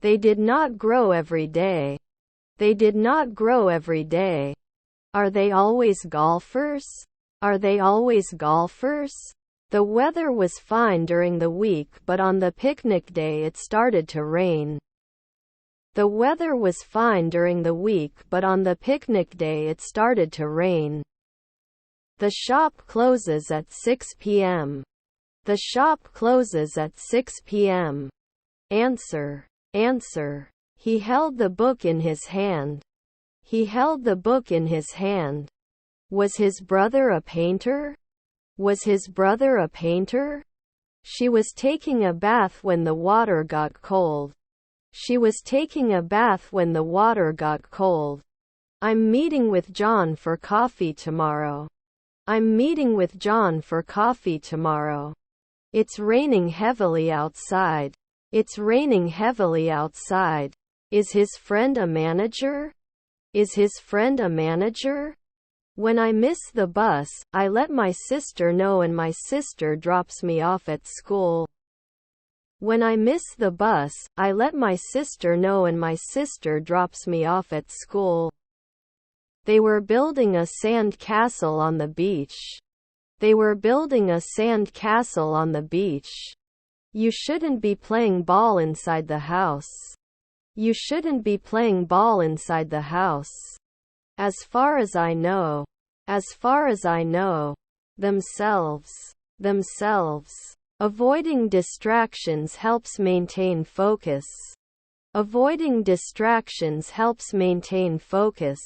They did not grow every day. They did not grow every day. Are they always golfers? Are they always golfers? The weather was fine during the week, but on the picnic day it started to rain. The weather was fine during the week, but on the picnic day it started to rain. The shop closes at 6 p.m. The shop closes at 6 p.m. Answer. Answer. He held the book in his hand. He held the book in his hand. Was his brother a painter? Was his brother a painter? She was taking a bath when the water got cold. She was taking a bath when the water got cold. I'm meeting with John for coffee tomorrow. I'm meeting with John for coffee tomorrow. It's raining heavily outside. It's raining heavily outside. Is his friend a manager? Is his friend a manager? When I miss the bus, I let my sister know and my sister drops me off at school. When I miss the bus, I let my sister know and my sister drops me off at school. They were building a sand castle on the beach. They were building a sand castle on the beach. You shouldn't be playing ball inside the house. You shouldn't be playing ball inside the house. As far as I know. As far as I know. Themselves. Themselves. Avoiding distractions helps maintain focus. Avoiding distractions helps maintain focus.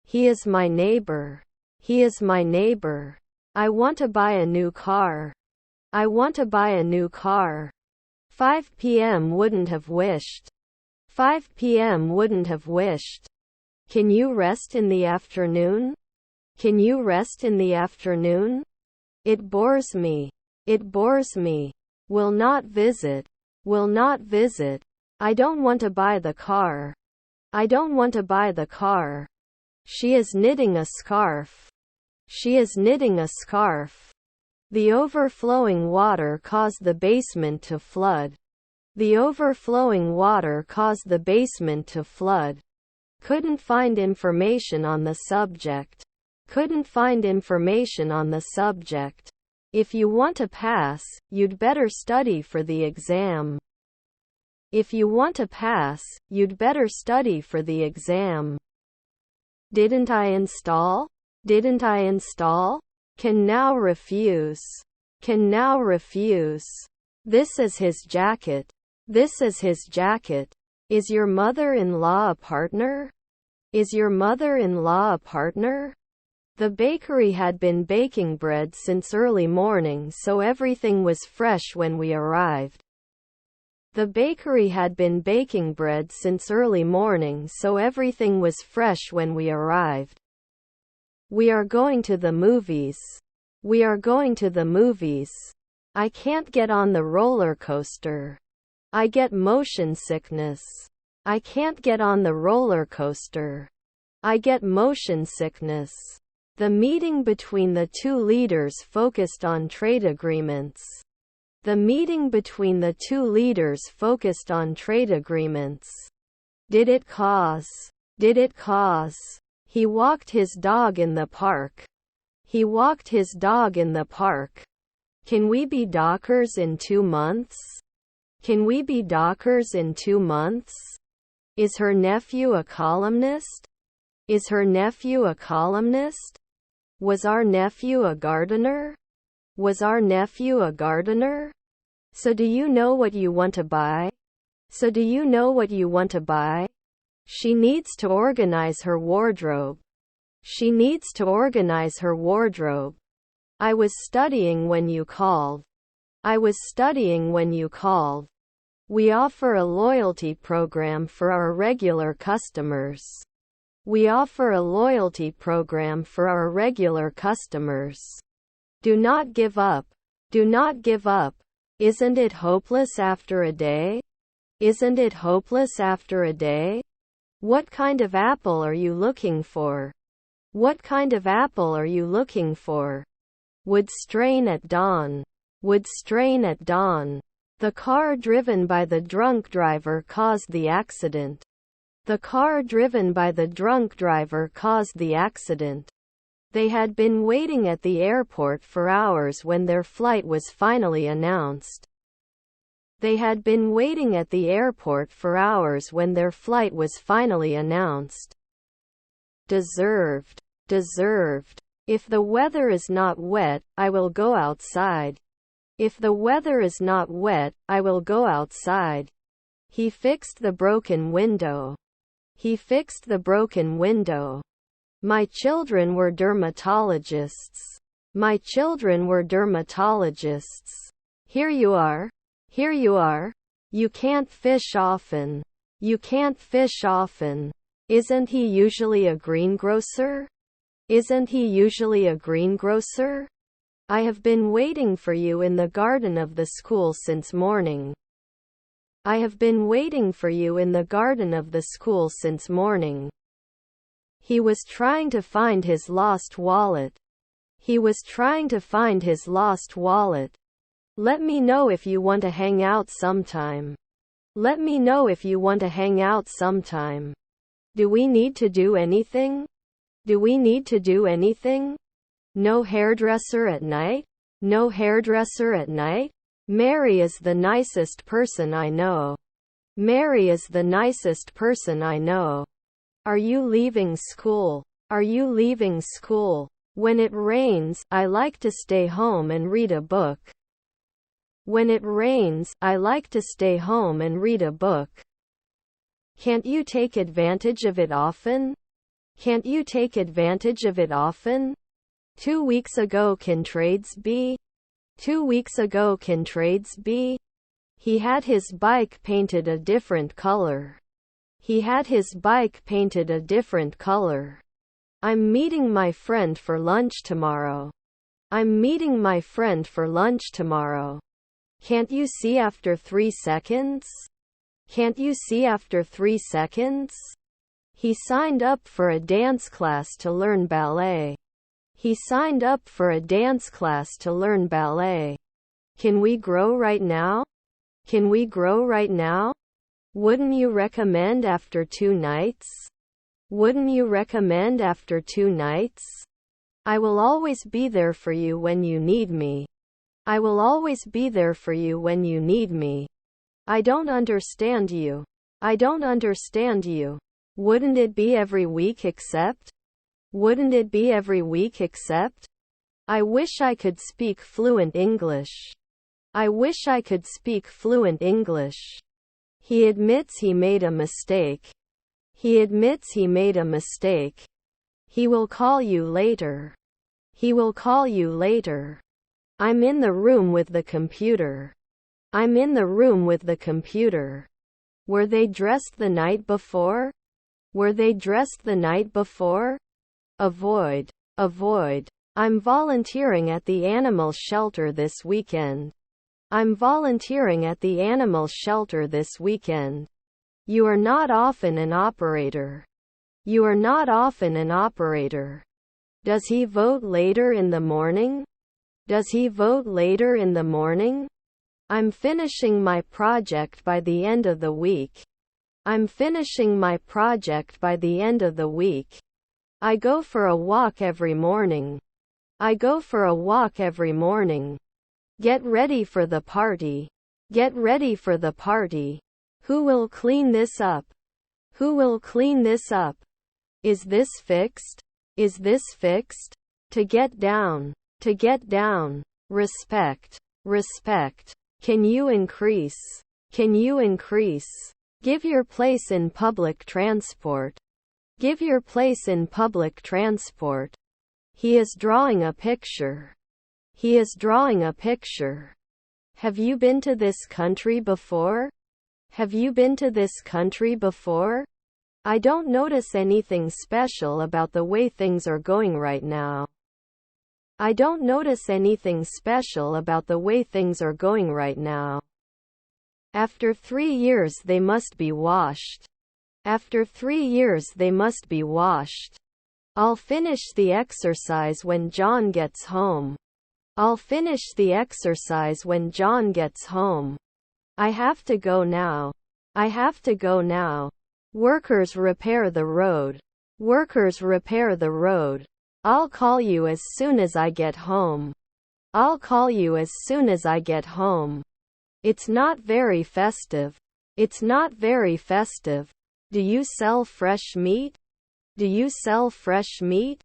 He is my neighbor. He is my neighbor. I want to buy a new car. I want to buy a new car. 5 p.m. wouldn't have wished. 5 p.m. wouldn't have wished. Can you rest in the afternoon? Can you rest in the afternoon? It bores me. It bores me. Will not visit. Will not visit. I don't want to buy the car. I don't want to buy the car. She is knitting a scarf. She is knitting a scarf. The overflowing water caused the basement to flood. The overflowing water caused the basement to flood. Couldn't find information on the subject. Couldn't find information on the subject. If you want to pass, you'd better study for the exam. If you want to pass, you'd better study for the exam. Didn't I install? Didn't I install? Can now refuse. Can now refuse. This is his jacket. This is his jacket. Is your mother-in-law a partner? Is your mother-in-law a partner? The bakery had been baking bread since early morning, so everything was fresh when we arrived. The bakery had been baking bread since early morning, so everything was fresh when we arrived. We are going to the movies. We are going to the movies. I can't get on the roller coaster. I get motion sickness. I can't get on the roller coaster. I get motion sickness. The meeting between the two leaders focused on trade agreements. The meeting between the two leaders focused on trade agreements. Did it cause? Did it cause? He walked his dog in the park. He walked his dog in the park. Can we be dockers in 2 months? Can we be dockers in 2 months? Is her nephew a columnist? Is her nephew a columnist? Was our nephew a gardener? Was our nephew a gardener? So do you know what you want to buy? So do you know what you want to buy? She needs to organize her wardrobe. She needs to organize her wardrobe. I was studying when you called. I was studying when you called. We offer a loyalty program for our regular customers. We offer a loyalty program for our regular customers. Do not give up. Do not give up. Isn't it hopeless after a day? Isn't it hopeless after a day? What kind of apple are you looking for? What kind of apple are you looking for? Would strain at dawn. Would strain at dawn. The car driven by the drunk driver caused the accident. The car driven by the drunk driver caused the accident. They had been waiting at the airport for hours when their flight was finally announced. They had been waiting at the airport for hours when their flight was finally announced. Deserved. Deserved. If the weather is not wet, I will go outside. If the weather is not wet, I will go outside. He fixed the broken window. He fixed the broken window. My children were dermatologists. My children were dermatologists. Here you are. Here you are. You can't fish often. You can't fish often. Isn't he usually a greengrocer? Isn't he usually a greengrocer? I have been waiting for you in the garden of the school since morning. I have been waiting for you in the garden of the school since morning. He was trying to find his lost wallet. He was trying to find his lost wallet. Let me know if you want to hang out sometime. Let me know if you want to hang out sometime. Do we need to do anything? Do we need to do anything? No hairdresser at night? No hairdresser at night? Mary is the nicest person I know. Mary is the nicest person I know. Are you leaving school? Are you leaving school? When it rains, I like to stay home and read a book. When it rains, I like to stay home and read a book. Can't you take advantage of it often? Can't you take advantage of it often? 2 weeks ago can trades be? 2 weeks ago can trades be? He had his bike painted a different color. He had his bike painted a different color. I'm meeting my friend for lunch tomorrow. I'm meeting my friend for lunch tomorrow. Can't you see after 3 seconds? Can't you see after 3 seconds? He signed up for a dance class to learn ballet. He signed up for a dance class to learn ballet. Can we grow right now? Can we grow right now? Wouldn't you recommend after 2 nights? Wouldn't you recommend after 2 nights? I will always be there for you when you need me. I will always be there for you when you need me. I don't understand you. I don't understand you. Wouldn't it be every week except? Wouldn't it be every week except? I wish I could speak fluent English. I wish I could speak fluent English. He admits he made a mistake. He admits he made a mistake. He will call you later. He will call you later. I'm in the room with the computer. I'm in the room with the computer. Were they dressed the night before? Were they dressed the night before? Avoid. Avoid. I'm volunteering at the animal shelter this weekend. I'm volunteering at the animal shelter this weekend. You are not often an operator. You are not often an operator. Does he vote later in the morning? Does he vote later in the morning? I'm finishing my project by the end of the week. I'm finishing my project by the end of the week. I go for a walk every morning. I go for a walk every morning. Get ready for the party. Get ready for the party. Who will clean this up? Who will clean this up? Is this fixed? Is this fixed? To get down. To get down. Respect. Respect. Can you increase? Can you increase? Give your place in public transport. Give your place in public transport. He is drawing a picture. He is drawing a picture. Have you been to this country before? Have you been to this country before? I don't notice anything special about the way things are going right now. I don't notice anything special about the way things are going right now. After 3 years they must be washed. After 3 years they must be washed. I'll finish the exercise when John gets home. I'll finish the exercise when John gets home. I have to go now. I have to go now. Workers repair the road. Workers repair the road. I'll call you as soon as I get home. I'll call you as soon as I get home. It's not very festive. It's not very festive. Do you sell fresh meat? Do you sell fresh meat?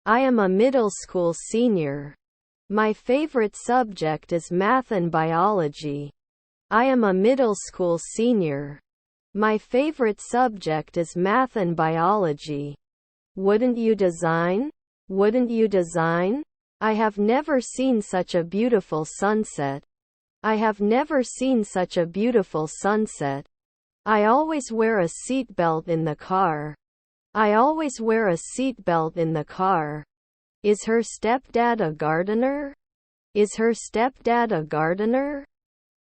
I am a middle school senior. My favorite subject is math and biology. I am a middle school senior. My favorite subject is math and biology. Wouldn't you design? Wouldn't you design? I have never seen such a beautiful sunset. I have never seen such a beautiful sunset. I always wear a seatbelt in the car. I always wear a seatbelt in the car. Is her stepdad a gardener? Is her stepdad a gardener?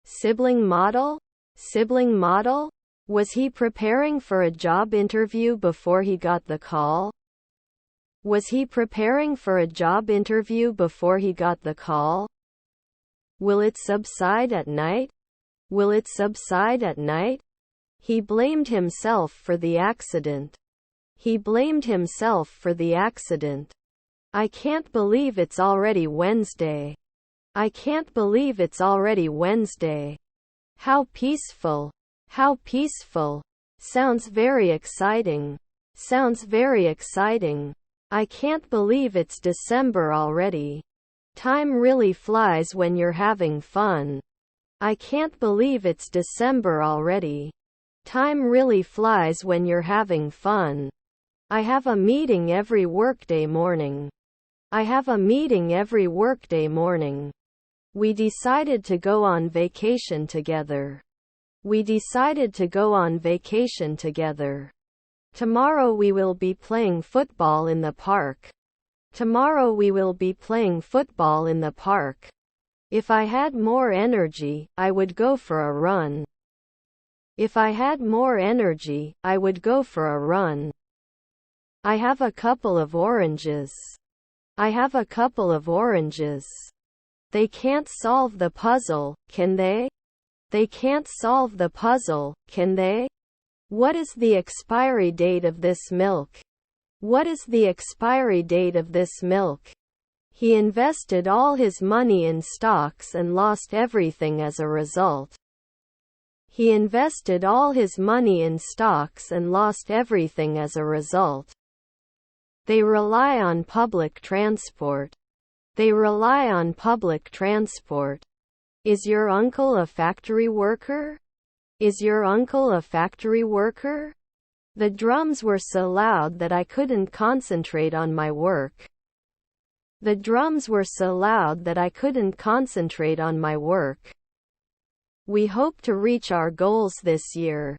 Sibling model? Sibling model? Was he preparing for a job interview before he got the call? Was he preparing for a job interview before he got the call? Will it subside at night? Will it subside at night? He blamed himself for the accident. He blamed himself for the accident. I can't believe it's already Wednesday. I can't believe it's already Wednesday. How peaceful. How peaceful. Sounds very exciting. Sounds very exciting. I can't believe it's December already. Time really flies when you're having fun. I can't believe it's December already. Time really flies when you're having fun. I have a meeting every workday morning. I have a meeting every workday morning. We decided to go on vacation together. We decided to go on vacation together. Tomorrow we will be playing football in the park. Tomorrow we will be playing football in the park. If I had more energy, I would go for a run. If I had more energy, I would go for a run. I have a couple of oranges. I have a couple of oranges. They can't solve the puzzle, can they? They can't solve the puzzle, can they? What is the expiry date of this milk? What is the expiry date of this milk? He invested all his money in stocks and lost everything as a result. He invested all his money in stocks and lost everything as a result. They rely on public transport. They rely on public transport. Is your uncle a factory worker? Is your uncle a factory worker? The drums were so loud that I couldn't concentrate on my work. The drums were so loud that I couldn't concentrate on my work. We hope to reach our goals this year.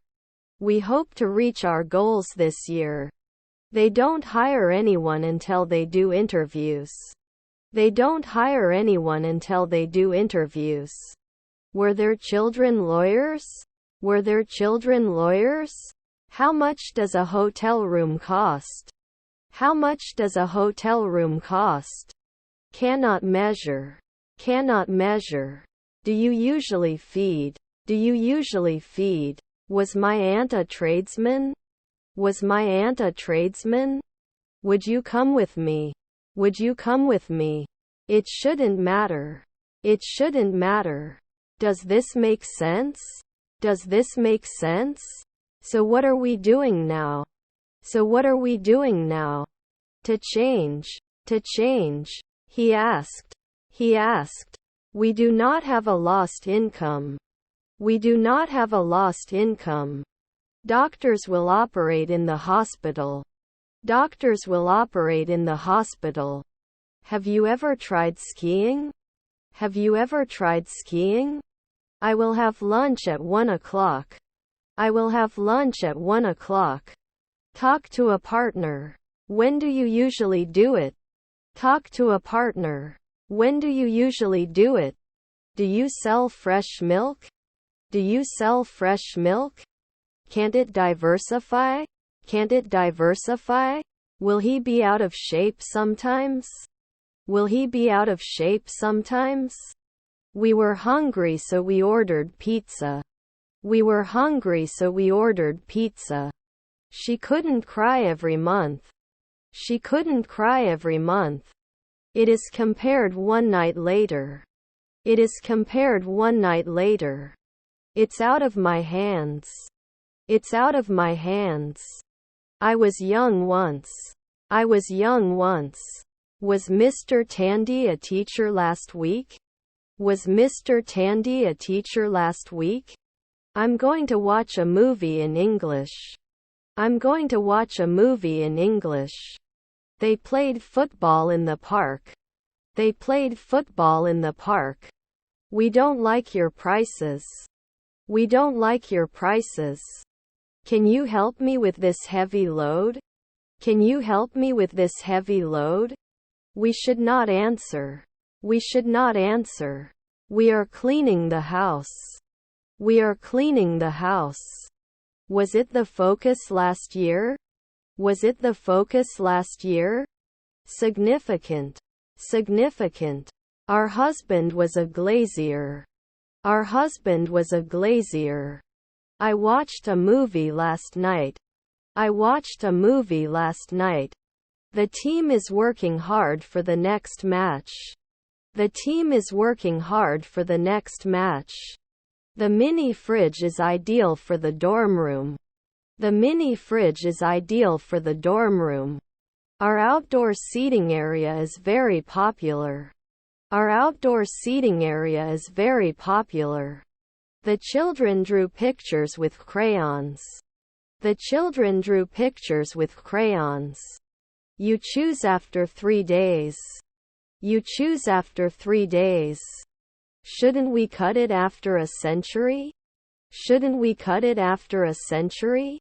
We hope to reach our goals this year. They don't hire anyone until they do interviews. They don't hire anyone until they do interviews. Were their children lawyers? Were their children lawyers? How much does a hotel room cost? How much does a hotel room cost? Cannot measure. Cannot measure. Do you usually feed? Do you usually feed? Was my aunt a tradesman? Was my aunt a tradesman? Would you come with me? Would you come with me? It shouldn't matter. It shouldn't matter. Does this make sense? Does this make sense? So what are we doing now? So what are we doing now? To change. To change. He asked. He asked. We do not have a lost income. We do not have a lost income. Doctors will operate in the hospital. Doctors will operate in the hospital. Have you ever tried skiing? Have you ever tried skiing? I will have lunch at 1 o'clock. I will have lunch at 1 o'clock. Talk to a partner. When do you usually do it? Talk to a partner. When do you usually do it? Do you sell fresh milk? Do you sell fresh milk? Can't it diversify? Can't it diversify? Will he be out of shape sometimes? Will he be out of shape sometimes? We were hungry so we ordered pizza. We were hungry so we ordered pizza. She couldn't cry every month. She couldn't cry every month. It is compared one night later. It is compared one night later. It's out of my hands. It's out of my hands. I was young once. I was young once. Was Mr. Tandy a teacher last week? Was Mr. Tandy a teacher last week? I'm going to watch a movie in English. I'm going to watch a movie in English. They played football in the park. They played football in the park. We don't like your prices. We don't like your prices. Can you help me with this heavy load? Can you help me with this heavy load? We should not answer. We should not answer. We are cleaning the house. We are cleaning the house. Was it the focus last year? Was it the focus last year? Significant. Significant. Our husband was a glazier. Our husband was a glazier. I watched a movie last night. I watched a movie last night. The team is working hard for the next match. The team is working hard for the next match. The mini fridge is ideal for the dorm room. The mini fridge is ideal for the dorm room. Our outdoor seating area is very popular. Our outdoor seating area is very popular. The children drew pictures with crayons. The children drew pictures with crayons. You choose after 3 days. You choose after 3 days. Shouldn't we cut it after a century? Shouldn't we cut it after a century?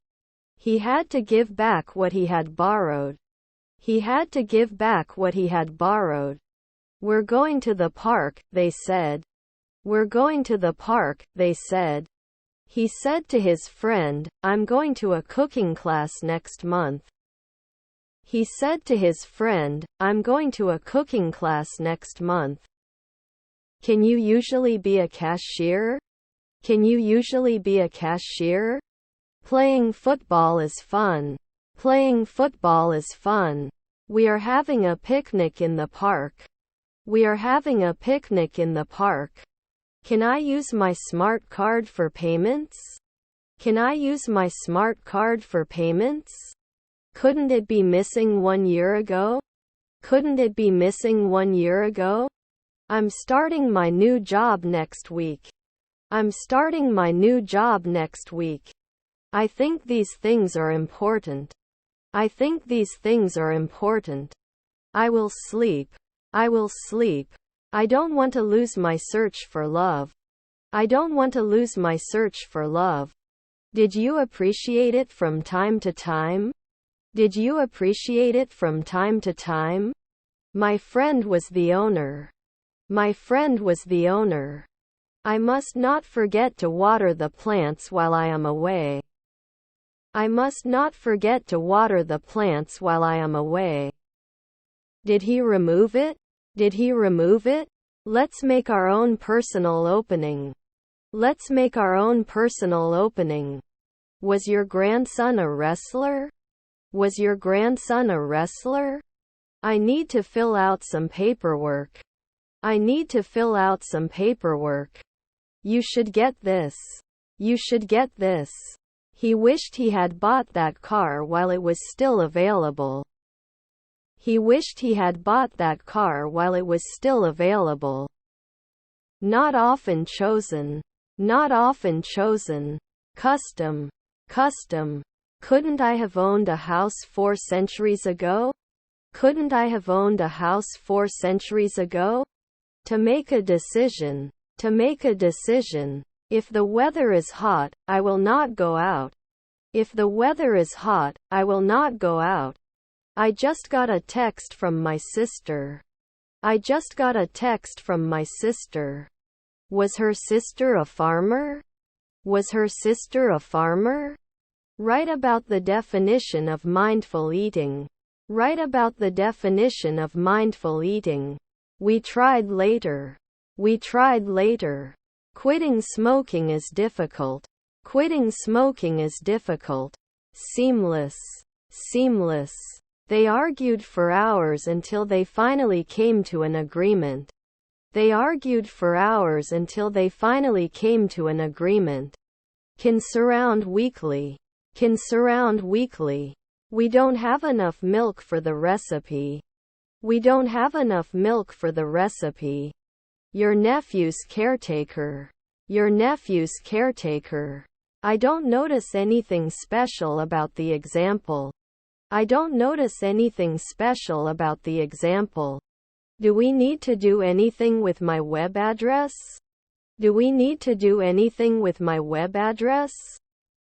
He had to give back what he had borrowed. He had to give back what he had borrowed. We're going to the park, they said. We're going to the park, they said. He said to his friend, I'm going to a cooking class next month. He said to his friend, I'm going to a cooking class next month. Can you usually be a cashier? Can you usually be a cashier? Playing football is fun. Playing football is fun. We are having a picnic in the park. We are having a picnic in the park. Can I use my smart card for payments? Can I use my smart card for payments? Couldn't it be missing 1 year ago? Couldn't it be missing 1 year ago? I'm starting my new job next week. I'm starting my new job next week. I think these things are important. I think these things are important. I will sleep. I will sleep. I don't want to lose my search for love. I don't want to lose my search for love. Did you appreciate it from time to time? Did you appreciate it from time to time? My friend was the owner. My friend was the owner. I must not forget to water the plants while I am away. I must not forget to water the plants while I am away. Did he remove it? Did he remove it? Let's make our own personal opening. Let's make our own personal opening. Was your grandson a wrestler? Was your grandson a wrestler? I need to fill out some paperwork. I need to fill out some paperwork. You should get this. You should get this. He wished he had bought that car while it was still available. He wished he had bought that car while it was still available. Not often chosen. Not often chosen. Custom. Custom. Couldn't I have owned a house 4 centuries ago? Couldn't I have owned a house 4 centuries ago? To make a decision. To make a decision. If the weather is hot, I will not go out. If the weather is hot, I will not go out. I just got a text from my sister. I just got a text from my sister. Was her sister a farmer? Was her sister a farmer? Write about the definition of mindful eating. Write about the definition of mindful eating. We tried later. We tried later. Quitting smoking is difficult. Quitting smoking is difficult. Seamless. Seamless. They argued for hours until they finally came to an agreement. They argued for hours until they finally came to an agreement. Can surround weekly. Can surround weekly. We don't have enough milk for the recipe. We don't have enough milk for the recipe. Your nephew's caretaker. Your nephew's caretaker. I don't notice anything special about the example. I don't notice anything special about the example. Do we need to do anything with my web address? Do we need to do anything with my web address?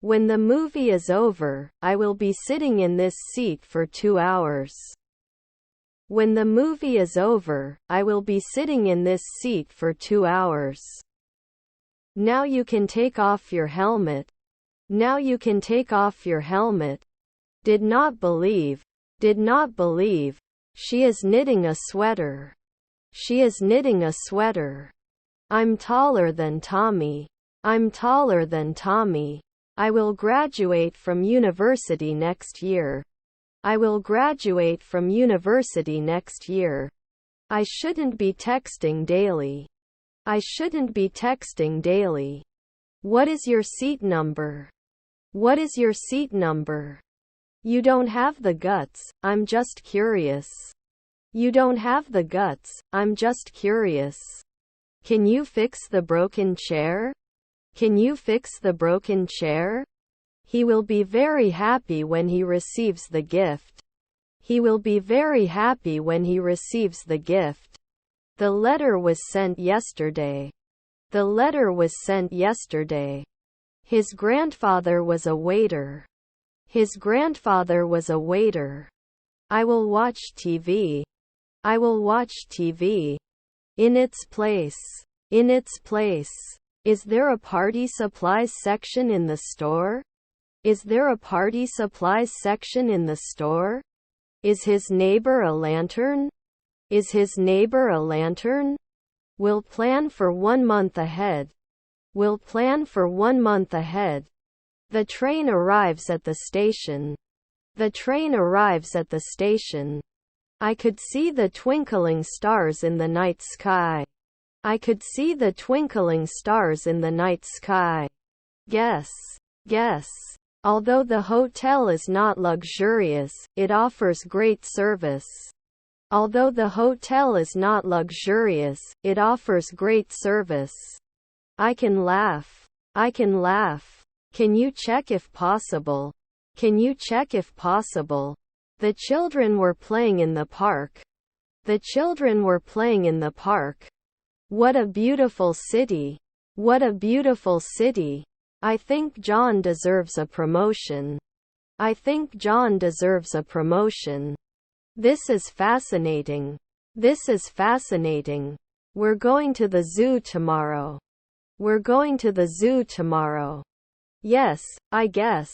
When the movie is over, I will be sitting in this seat for 2 hours. When the movie is over, I will be sitting in this seat for 2 hours. Now you can take off your helmet. Now you can take off your helmet. Did not believe. Did not believe. She is knitting a sweater. She is knitting a sweater. I'm taller than Tommy. I'm taller than Tommy. I will graduate from university next year. I will graduate from university next year. I shouldn't be texting daily. I shouldn't be texting daily. What is your seat number? What is your seat number? You don't have the guts, I'm just curious. You don't have the guts, I'm just curious. Can you fix the broken chair? Can you fix the broken chair? He will be very happy when he receives the gift. He will be very happy when he receives the gift. The letter was sent yesterday. The letter was sent yesterday. His grandfather was a waiter. His grandfather was a waiter. I will watch TV. I will watch TV. In its place. In its place. Is there a party supplies section in the store? Is there a party supplies section in the store? Is his neighbor a lantern? Is his neighbor a lantern? We'll plan for 1 month ahead. We'll plan for 1 month ahead. The train arrives at the station. The train arrives at the station. I could see the twinkling stars in the night sky. I could see the twinkling stars in the night sky. Guess. Guess. Although the hotel is not luxurious, it offers great service. Although the hotel is not luxurious, it offers great service. I can laugh. I can laugh. Can you check if possible? Can you check if possible? The children were playing in the park. The children were playing in the park. What a beautiful city. What a beautiful city. I think John deserves a promotion. I think John deserves a promotion. This is fascinating. This is fascinating. We're going to the zoo tomorrow. We're going to the zoo tomorrow. Yes, I guess.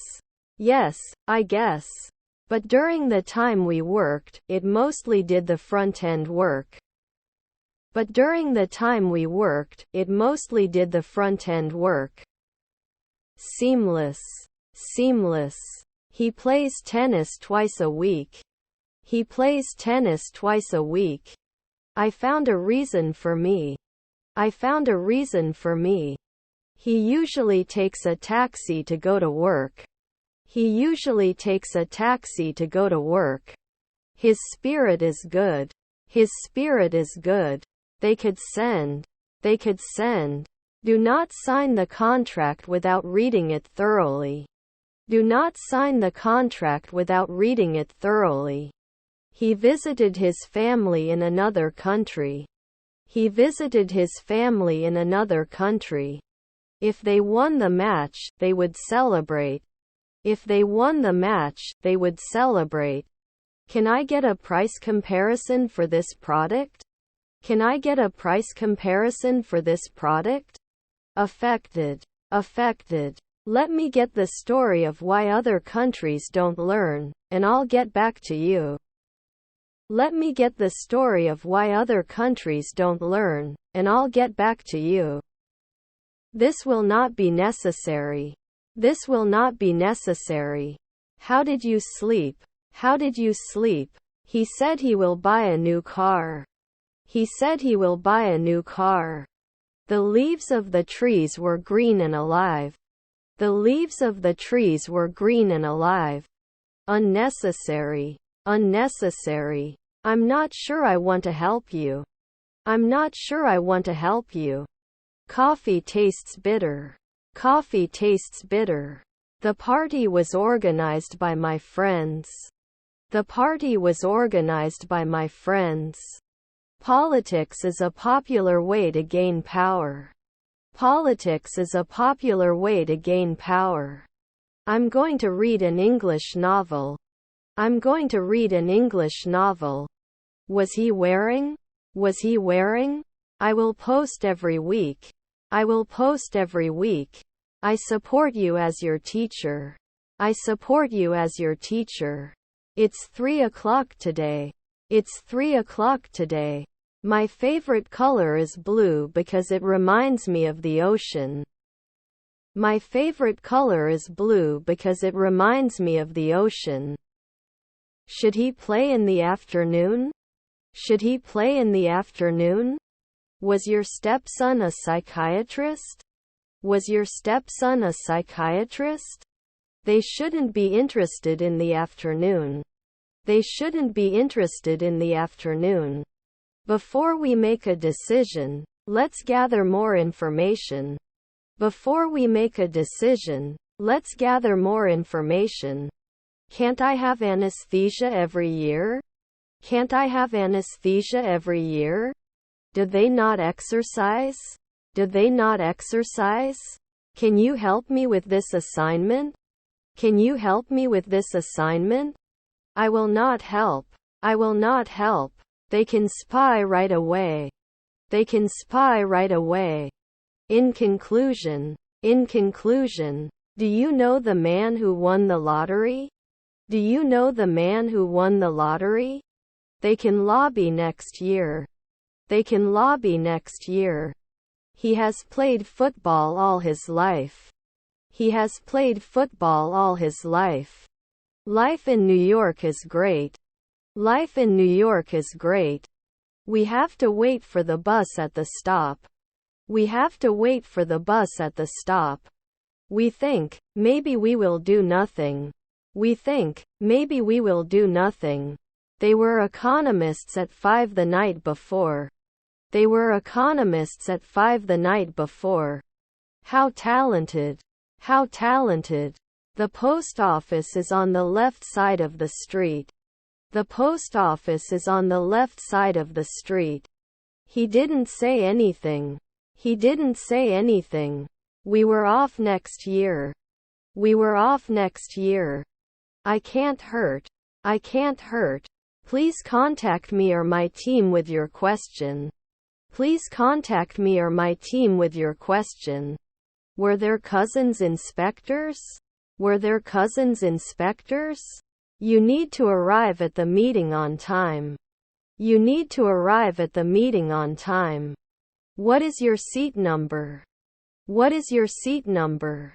Yes, I guess. But during the time we worked, it mostly did the front-end work. But during the time we worked, it mostly did the front-end work. Seamless. Seamless. He plays tennis twice a week. He plays tennis twice a week. I found a reason for me. I found a reason for me. He usually takes a taxi to go to work. He usually takes a taxi to go to work. His spirit is good. His spirit is good. They could send. They could send. Do not sign the contract without reading it thoroughly. Do not sign the contract without reading it thoroughly. He visited his family in another country. He visited his family in another country. If they won the match, they would celebrate. If they won the match, they would celebrate. Can I get a price comparison for this product? Can I get a price comparison for this product? Affected. Affected. Let me get the story of why other countries don't learn, and I'll get back to you. Let me get the story of why other countries don't learn, and I'll get back to you. This will not be necessary. This will not be necessary. How did you sleep? How did you sleep? He said he will buy a new car. He said he will buy a new car. The leaves of the trees were green and alive. The leaves of the trees were green and alive. Unnecessary. Unnecessary. I'm not sure I want to help you. I'm not sure I want to help you. Coffee tastes bitter. Coffee tastes bitter. The party was organized by my friends. The party was organized by my friends. Politics is a popular way to gain power. Politics is a popular way to gain power. I'm going to read an English novel. I'm going to read an English novel. Was he wearing? Was he wearing? I will post every week. I will post every week. I support you as your teacher. I support you as your teacher. It's 3 o'clock today. It's 3 o'clock today. My favorite color is blue because it reminds me of the ocean. My favorite color is blue because it reminds me of the ocean. Should he play in the afternoon? Should he play in the afternoon? Was your stepson a psychiatrist? Was your stepson a psychiatrist? They shouldn't be interested in the afternoon. They shouldn't be interested in the afternoon. Before we make a decision, let's gather more information. Before we make a decision, let's gather more information. Can't I have anesthesia every year? Can't I have anesthesia every year? Did they not exercise? Did they not exercise? Can you help me with this assignment? Can you help me with this assignment? I will not help. I will not help. They can spy right away. They can spy right away. In conclusion, do you know the man who won the lottery? Do you know the man who won the lottery? They can lobby next year. They can lobby next year. He has played football all his life. He has played football all his life. Life in New York is great. Life in New York is great. We have to wait for the bus at the stop. We have to wait for the bus at the stop. We think, maybe we will do nothing. We think, maybe we will do nothing. They were economists at 5 the night before. They were economists at 5 the night before. How talented! How talented! The post office is on the left side of the street. The post office is on the left side of the street. He didn't say anything. He didn't say anything. We were off next year. We were off next year. I can't hurt. I can't hurt. Please contact me or my team with your question. Please contact me or my team with your question. Were their cousins inspectors? Were their cousins inspectors? You need to arrive at the meeting on time. You need to arrive at the meeting on time. What is your seat number? What is your seat number?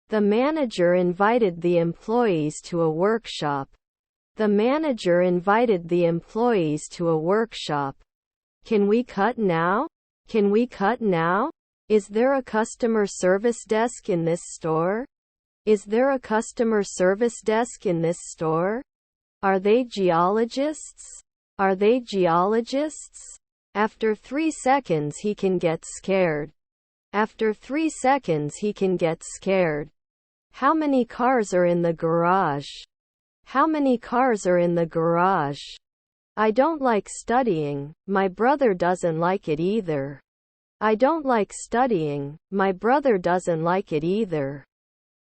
The manager invited the employees to a workshop. The manager invited the employees to a workshop. Can we cut now? Can we cut now? Is there a customer service desk in this store? Is there a customer service desk in this store? Are they geologists? Are they geologists? After 3 seconds he can get scared. After 3 seconds he can get scared. How many cars are in the garage? How many cars are in the garage? I don't like studying, my brother doesn't like it either. I don't like studying, my brother doesn't like it either.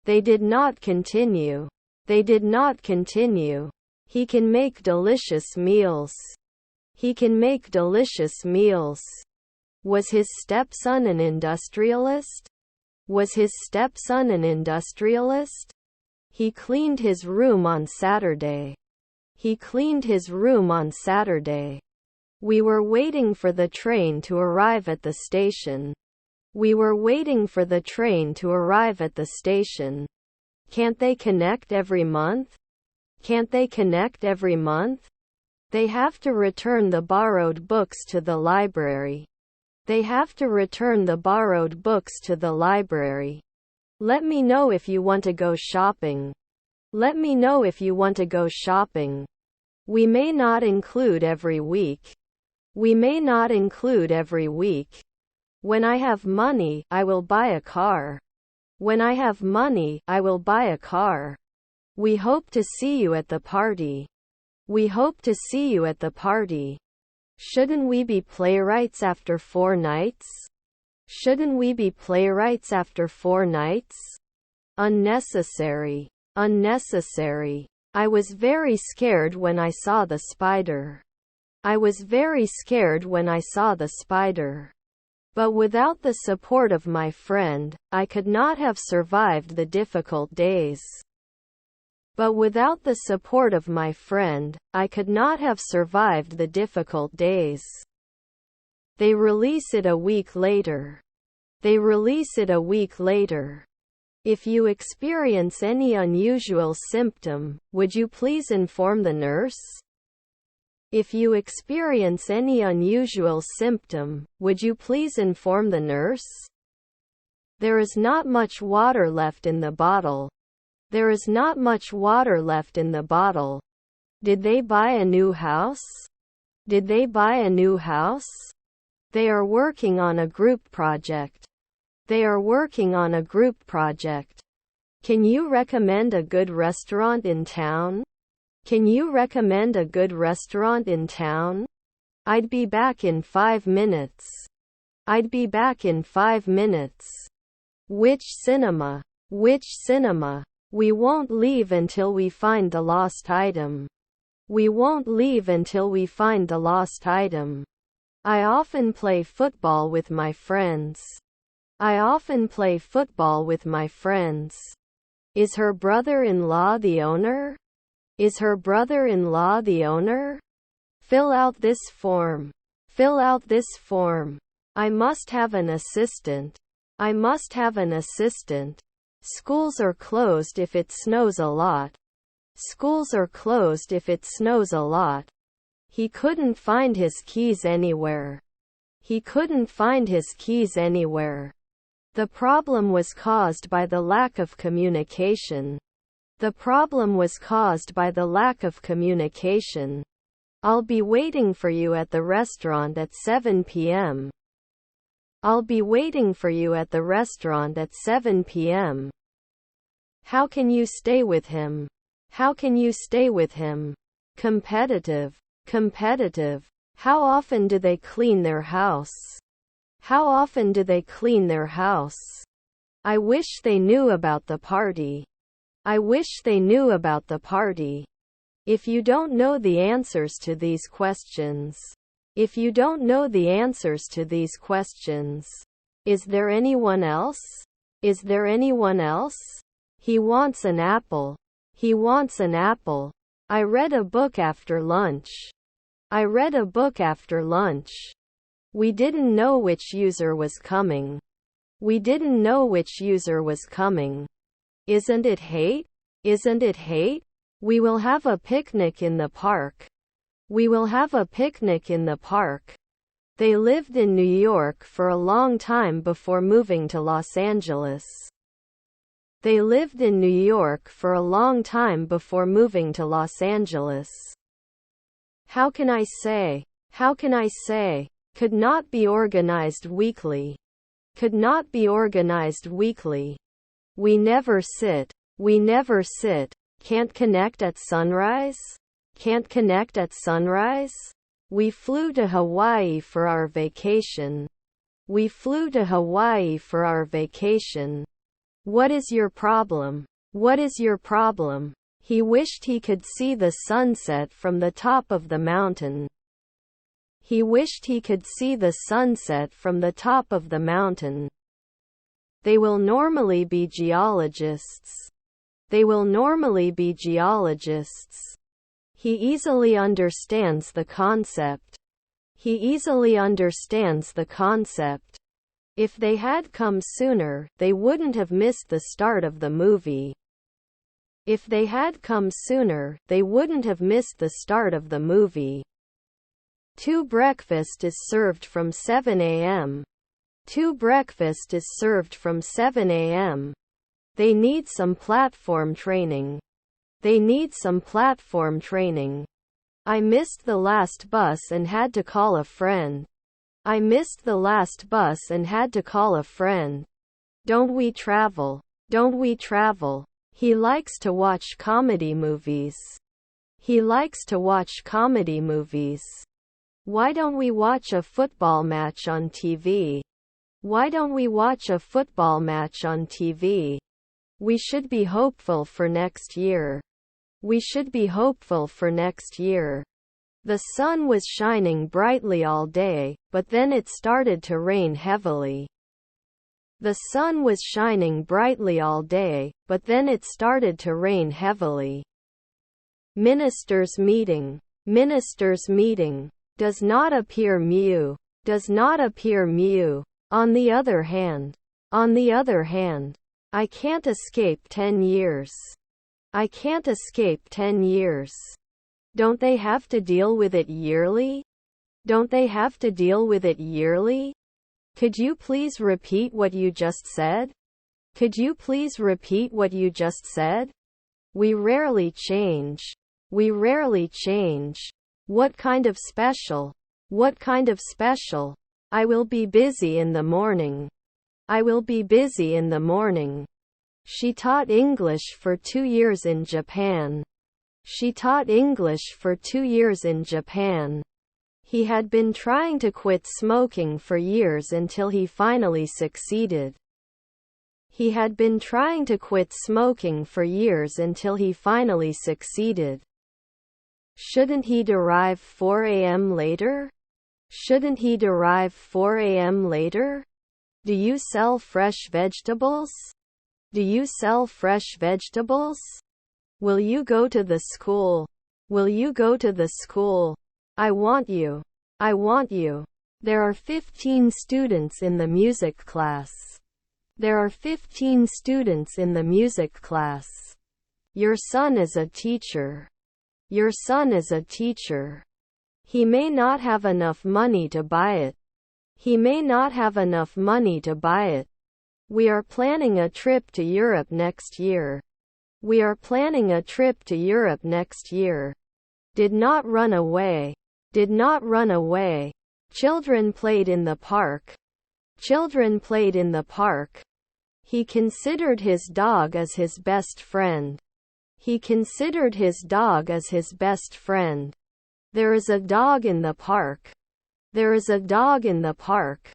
They did not continue. They did not continue. He can make delicious meals. He can make delicious meals. Was his stepson an industrialist? Was his stepson an industrialist? He cleaned his room on Saturday. He cleaned his room on Saturday. We were waiting for the train to arrive at the station. We were waiting for the train to arrive at the station. Can't they connect every month? Can't they connect every month? They have to return the borrowed books to the library. They have to return the borrowed books to the library. Let me know if you want to go shopping. Let me know if you want to go shopping. We may not include every week. We may not include every week. When I have money, I will buy a car. When I have money, I will buy a car. We hope to see you at the party. We hope to see you at the party. Shouldn't we be playwrights after 4 nights? Shouldn't we be playwrights after 4 nights? Unnecessary. Unnecessary. I was very scared when I saw the spider. I was very scared when I saw the spider. But without the support of my friend, I could not have survived the difficult days. But without the support of my friend, I could not have survived the difficult days. They release it a week later. They release it a week later. If you experience any unusual symptom, would you please inform the nurse? If you experience any unusual symptom, would you please inform the nurse? There is not much water left in the bottle. There is not much water left in the bottle. Did they buy a new house? Did they buy a new house? They are working on a group project. They are working on a group project. Can you recommend a good restaurant in town? Can you recommend a good restaurant in town? I'd be back in 5 minutes. I'd be back in 5 minutes. Which cinema? Which cinema? We won't leave until we find the lost item. We won't leave until we find the lost item. I often play football with my friends. I often play football with my friends. Is her brother-in-law the owner? Is her brother-in-law the owner? Fill out this form. Fill out this form. I must have an assistant. I must have an assistant. Schools are closed if it snows a lot. Schools are closed if it snows a lot. He couldn't find his keys anywhere. He couldn't find his keys anywhere. The problem was caused by the lack of communication. The problem was caused by the lack of communication. I'll be waiting for you at the restaurant at 7 p.m. I'll be waiting for you at the restaurant at 7 p.m. How can you stay with him? How can you stay with him? Competitive. Competitive. How often do they clean their house? How often do they clean their house? I wish they knew about the party. I wish they knew about the party. If you don't know the answers to these questions, if you don't know the answers to these questions, is there anyone else? Is there anyone else? He wants an apple. He wants an apple. I read a book after lunch. I read a book after lunch. We didn't know which user was coming. We didn't know which user was coming. Isn't it hate? Isn't it hate? We will have a picnic in the park. We will have a picnic in the park. They lived in New York for a long time before moving to Los Angeles. They lived in New York for a long time before moving to Los Angeles. How can I say? How can I say? Could not be organized weekly. Could not be organized weekly. We never sit. We never sit. Can't connect at sunrise? Can't connect at sunrise? We flew to Hawaii for our vacation. We flew to Hawaii for our vacation. What is your problem? What is your problem? He wished he could see the sunset from the top of the mountain. He wished he could see the sunset from the top of the mountain. They will normally be geologists. They will normally be geologists. He easily understands the concept. He easily understands the concept. If they had come sooner, they wouldn't have missed the start of the movie. If they had come sooner, they wouldn't have missed the start of the movie. To breakfast is served from 7 a.m. To breakfast is served from 7 a.m. They need some platform training. They need some platform training. I missed the last bus and had to call a friend. I missed the last bus and had to call a friend. Don't we travel? Don't we travel? He likes to watch comedy movies. He likes to watch comedy movies. Why don't we watch a football match on TV? Why don't we watch a football match on TV? We should be hopeful for next year. We should be hopeful for next year. The sun was shining brightly all day, but then it started to rain heavily. The sun was shining brightly all day, but then it started to rain heavily. Ministers' meeting. Ministers' meeting. Does not appear mu. Does not appear mu. On the other hand. On the other hand. I can't escape 10 years. I can't escape 10 years. Don't they have to deal with it yearly? Don't they have to deal with it yearly? Could you please repeat what you just said? Could you please repeat what you just said? We rarely change. We rarely change. What kind of special? What kind of special? I will be busy in the morning. I will be busy in the morning. She taught English for 2 years in Japan. She taught English for 2 years in Japan. He had been trying to quit smoking for years until he finally succeeded. He had been trying to quit smoking for years until he finally succeeded. Shouldn't he derive 4 a.m. later? Shouldn't he derive 4 a.m. later? Do you sell fresh vegetables? Do you sell fresh vegetables? Will you go to the school? Will you go to the school? I want you. I want you. There are 15 students in the music class. There are 15 students in the music class. Your son is a teacher. Your son is a teacher. He may not have enough money to buy it. He may not have enough money to buy it. We are planning a trip to Europe next year. We are planning a trip to Europe next year. Did not run away. Did not run away. Children played in the park. Children played in the park. He considered his dog as his best friend. He considered his dog as his best friend. There is a dog in the park. There is a dog in the park.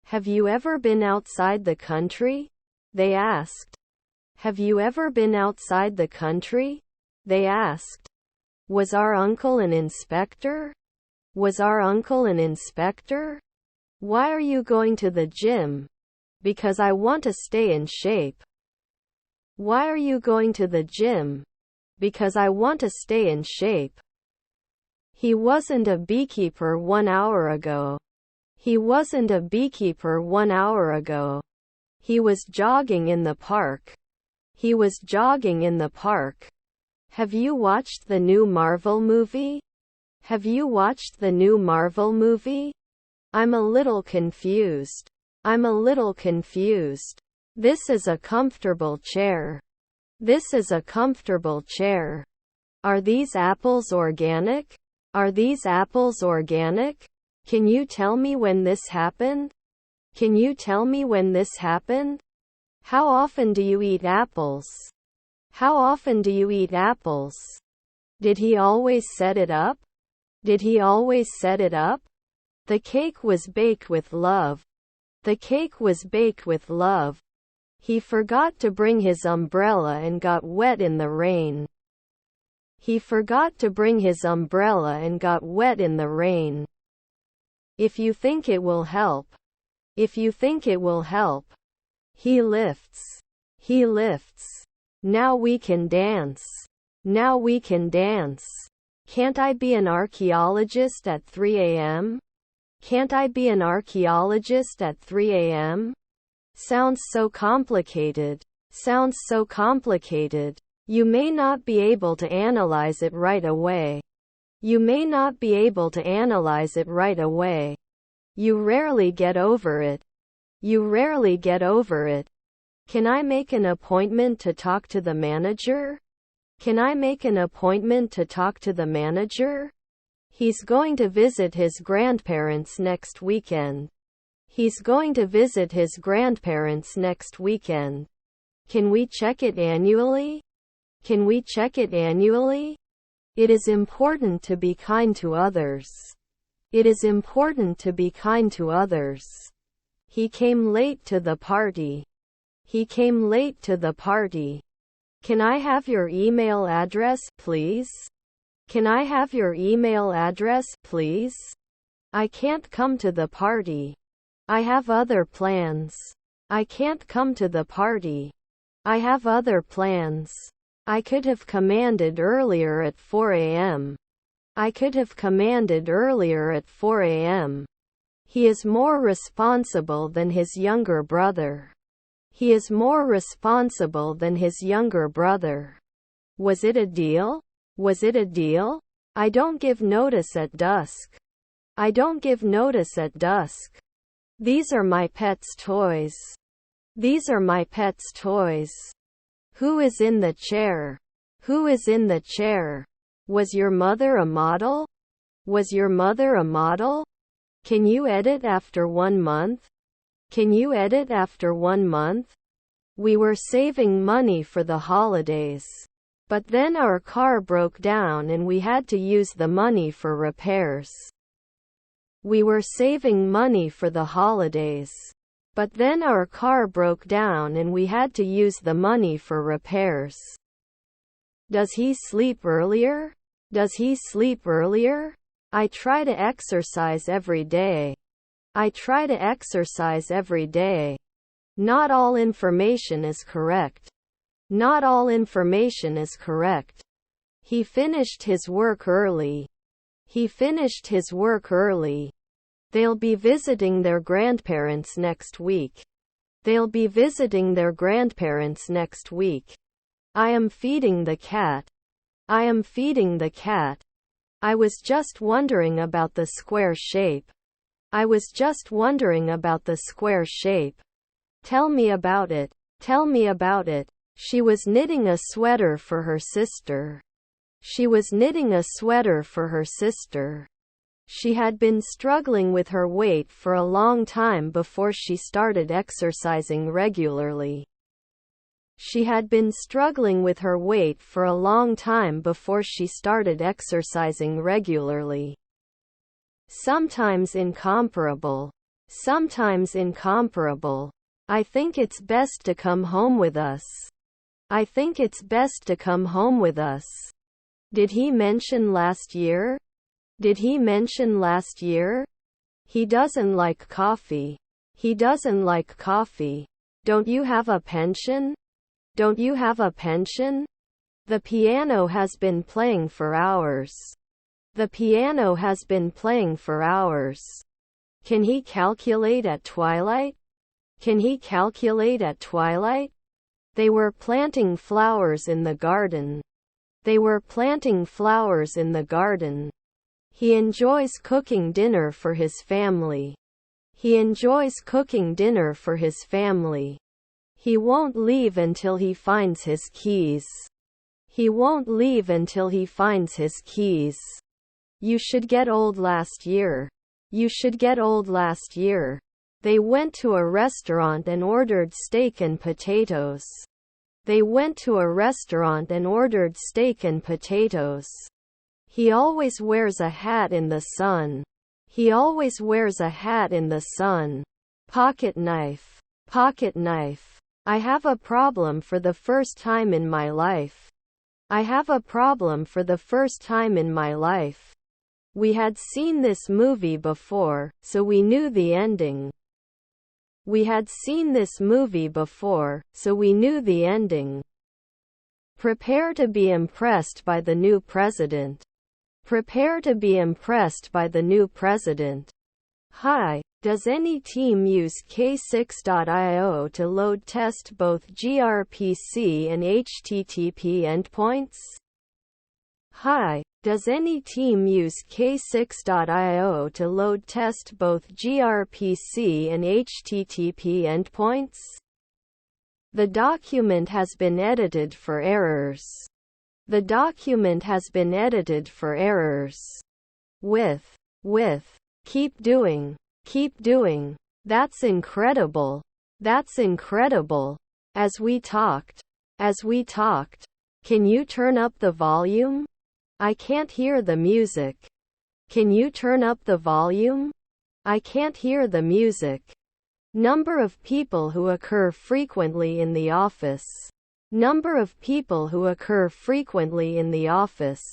Have you ever been outside the country? They asked. Have you ever been outside the country? They asked. Was our uncle an inspector? Was our uncle an inspector? Why are you going to the gym? Because I want to stay in shape. Why are you going to the gym? Because I want to stay in shape. He wasn't a beekeeper 1 hour ago. He wasn't a beekeeper 1 hour ago. He was jogging in the park. He was jogging in the park. Have you watched the new Marvel movie? Have you watched the new Marvel movie? I'm a little confused. I'm a little confused. This is a comfortable chair. This is a comfortable chair. Are these apples organic? Are these apples organic? Can you tell me when this happened? Can you tell me when this happened? How often do you eat apples? How often do you eat apples? Did he always set it up? Did he always set it up? The cake was baked with love. The cake was baked with love. He forgot to bring his umbrella and got wet in the rain. He forgot to bring his umbrella and got wet in the rain. If you think it will help. If you think it will help. He lifts. He lifts. Now we can dance. Now we can dance. Can't I be an archaeologist at 3 a.m.? Can't I be an archaeologist at 3 a.m.? Sounds so complicated. Sounds so complicated. You may not be able to analyze it right away. You may not be able to analyze it right away. You rarely get over it. You rarely get over it. Can I make an appointment to talk to the manager? Can I make an appointment to talk to the manager? He's going to visit his grandparents next weekend. He's going to visit his grandparents next weekend. Can we check it annually? Can we check it annually? It is important to be kind to others. It is important to be kind to others. He came late to the party. He came late to the party. Can I have your email address, please? Can I have your email address, please? I can't come to the party. I have other plans. I can't come to the party. I have other plans. I could have commanded earlier at 4 a.m. I could have commanded earlier at 4 a.m. He is more responsible than his younger brother. He is more responsible than his younger brother. Was it a deal? Was it a deal? I don't give notice at dusk. I don't give notice at dusk. These are my pet's toys. These are my pet's toys. Who is in the chair? Who is in the chair? Was your mother a model? Was your mother a model? Can you edit after 1 month? Can you edit after 1 month? We were saving money for the holidays. But then our car broke down and we had to use the money for repairs. We were saving money for the holidays. But then our car broke down and we had to use the money for repairs. Does he sleep earlier? Does he sleep earlier? I try to exercise every day. I try to exercise every day. Not all information is correct. Not all information is correct. He finished his work early. He finished his work early. They'll be visiting their grandparents next week. They'll be visiting their grandparents next week. I am feeding the cat. I am feeding the cat. I was just wondering about the square shape. I was just wondering about the square shape. Tell me about it. Tell me about it. She was knitting a sweater for her sister. She was knitting a sweater for her sister. She had been struggling with her weight for a long time before she started exercising regularly. She had been struggling with her weight for a long time before she started exercising regularly. Sometimes incomparable. Sometimes incomparable. I think it's best to come home with us. I think it's best to come home with us. Did he mention last year? Did he mention last year? He doesn't like coffee. He doesn't like coffee. Don't you have a pension? Don't you have a pension? The piano has been playing for hours. The piano has been playing for hours. Can he calculate at twilight? Can he calculate at twilight? They were planting flowers in the garden. They were planting flowers in the garden. He enjoys cooking dinner for his family. He enjoys cooking dinner for his family. He won't leave until he finds his keys. He won't leave until he finds his keys. You should get old last year. You should get old last year. They went to a restaurant and ordered steak and potatoes. They went to a restaurant and ordered steak and potatoes. He always wears a hat in the sun. He always wears a hat in the sun. Pocket knife. Pocket knife. I have a problem for the first time in my life. I have a problem for the first time in my life. We had seen this movie before, so we knew the ending. We had seen this movie before, so we knew the ending. Prepare to be impressed by the new president. Prepare to be impressed by the new president. Hi. Does any team use K6.io to load test both gRPC and HTTP endpoints? Hi. Does any team use K6.io to load test both gRPC and HTTP endpoints? The document has been edited for errors. The document has been edited for errors. With. Keep doing. Keep doing. That's incredible. That's incredible. As we talked. Can you turn up the volume? I can't hear the music. Can you turn up the volume? I can't hear the music. Number of people who occur frequently in the office. Number of people who occur frequently in the office.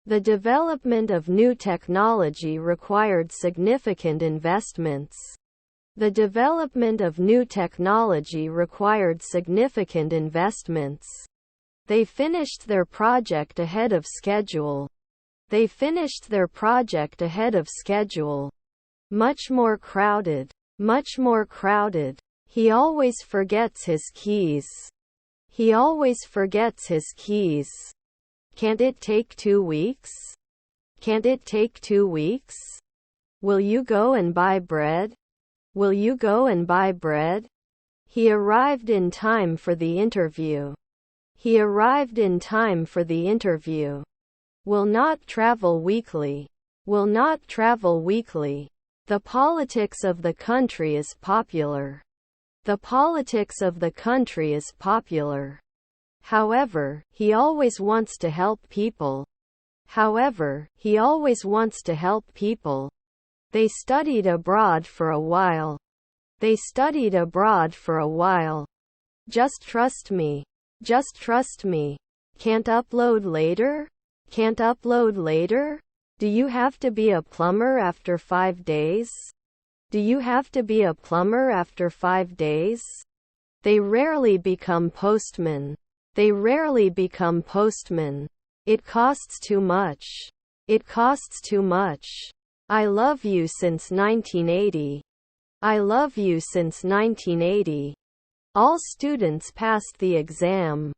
The development of new technology required significant investments. The development of new technology required significant investments. They finished their project ahead of schedule. They finished their project ahead of schedule. Much more crowded. Much more crowded. He always forgets his keys. He always forgets his keys. Can't it take 2 weeks? Can't it take 2 weeks? Will you go and buy bread? Will you go and buy bread? He arrived in time for the interview. He arrived in time for the interview. Will not travel weekly. Will not travel weekly. The politics of the country is popular. The politics of the country is popular. However, he always wants to help people. However, he always wants to help people. They studied abroad for a while. They studied abroad for a while. Just trust me. Just trust me. Can't upload later? Can't upload later? Do you have to be a plumber after 5 days? Do you have to be a plumber after 5 days? They rarely become postmen. They rarely become postmen. It costs too much. It costs too much. I love you since 1980. I love you since 1980. All students passed the exam.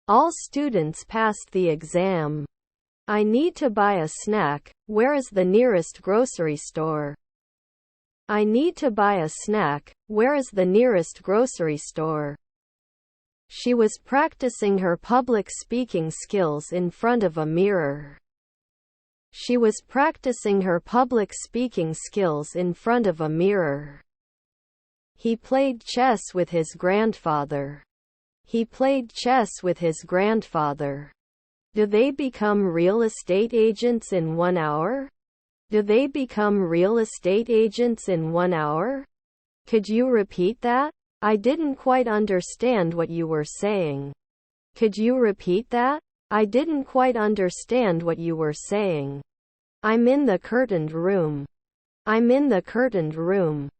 All students passed the exam. I need to buy a snack. Where is the nearest grocery store? I need to buy a snack. Where is the nearest grocery store? She was practicing her public speaking skills in front of a mirror. She was practicing her public speaking skills in front of a mirror. He played chess with his grandfather. He played chess with his grandfather. Do they become real estate agents in 1 hour? Do they become real estate agents in 1 hour? Could you repeat that? I didn't quite understand what you were saying. Could you repeat that? I didn't quite understand what you were saying. I'm in the curtained room. I'm in the curtained room.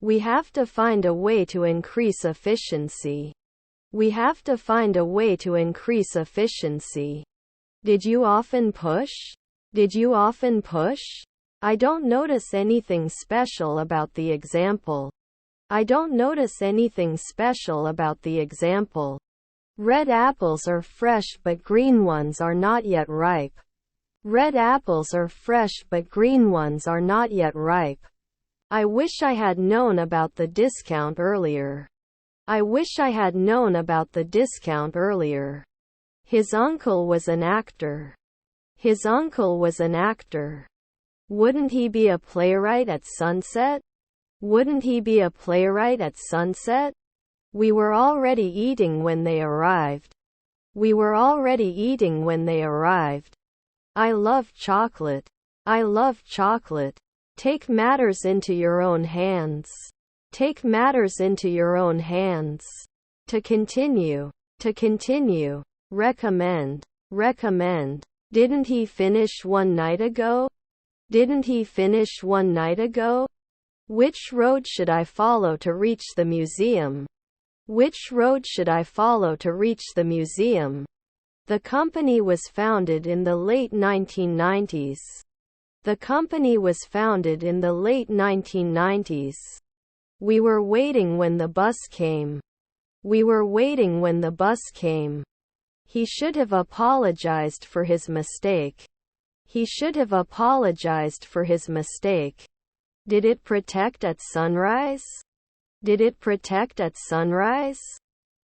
We have to find a way to increase efficiency. We have to find a way to increase efficiency. Did you often push? Did you often push? I don't notice anything special about the example. I don't notice anything special about the example. Red apples are fresh but green ones are not yet ripe. Red apples are fresh but green ones are not yet ripe. I wish I had known about the discount earlier. I wish I had known about the discount earlier. His uncle was an actor. His uncle was an actor. Wouldn't he be a playwright at sunset? Wouldn't he be a playwright at sunset? We were already eating when they arrived. We were already eating when they arrived. I love chocolate. I love chocolate. Take matters into your own hands. Take matters into your own hands. To continue. To continue. Recommend. Recommend. Didn't he finish 1 night ago? Didn't he finish 1 night ago? Which road should I follow to reach the museum? Which road should I follow to reach the museum? The company was founded in the late 1990s. The company was founded in the late 1990s. We were waiting when the bus came. We were waiting when the bus came. He should have apologized for his mistake. He should have apologized for his mistake. Did it protect at sunrise? Did it protect at sunrise?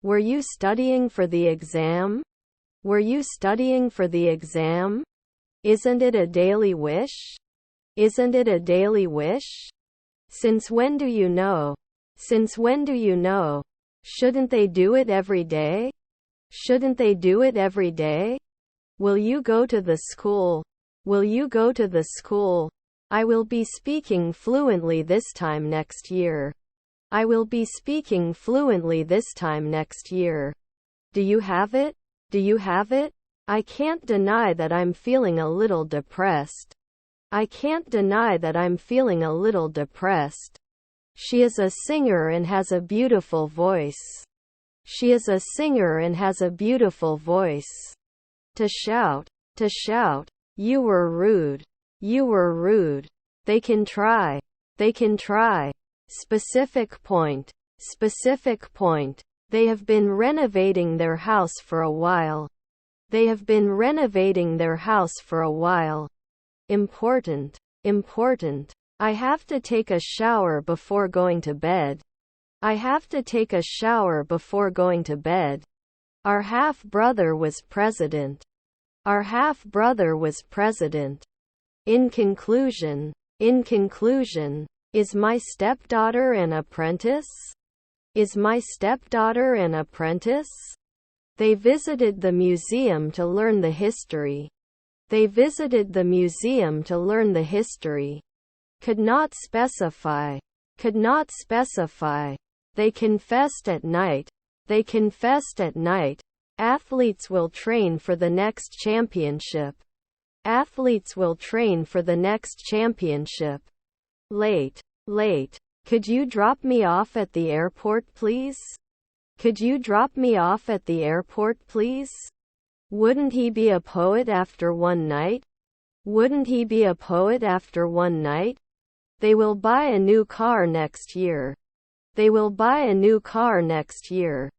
Were you studying for the exam? Were you studying for the exam? Isn't it a daily wish? Isn't it a daily wish? Since when do you know? Since when do you know? Shouldn't they do it every day? Shouldn't they do it every day? Will you go to the school? Will you go to the school? I will be speaking fluently this time next year. I will be speaking fluently this time next year. Do you have it? Do you have it? I can't deny that I'm feeling a little depressed. I can't deny that I'm feeling a little depressed. She is a singer and has a beautiful voice. She is a singer and has a beautiful voice. To shout. To shout. You were rude. You were rude. They can try. They can try. Specific point. Specific point. They have been renovating their house for a while. They have been renovating their house for a while. Important. Important. I have to take a shower before going to bed. I have to take a shower before going to bed. Our half-brother was president. Our half-brother was president. In conclusion. In conclusion. Is my stepdaughter an apprentice? Is my stepdaughter an apprentice? They visited the museum to learn the history. They visited the museum to learn the history. Could not specify. Could not specify. They confessed at night. They confessed at night. Athletes will train for the next championship. Athletes will train for the next championship. Late. Late. Could you drop me off at the airport, please? Could you drop me off at the airport, please? Wouldn't he be a poet after one night? Wouldn't he be a poet after one night? They will buy a new car next year. They will buy a new car next year.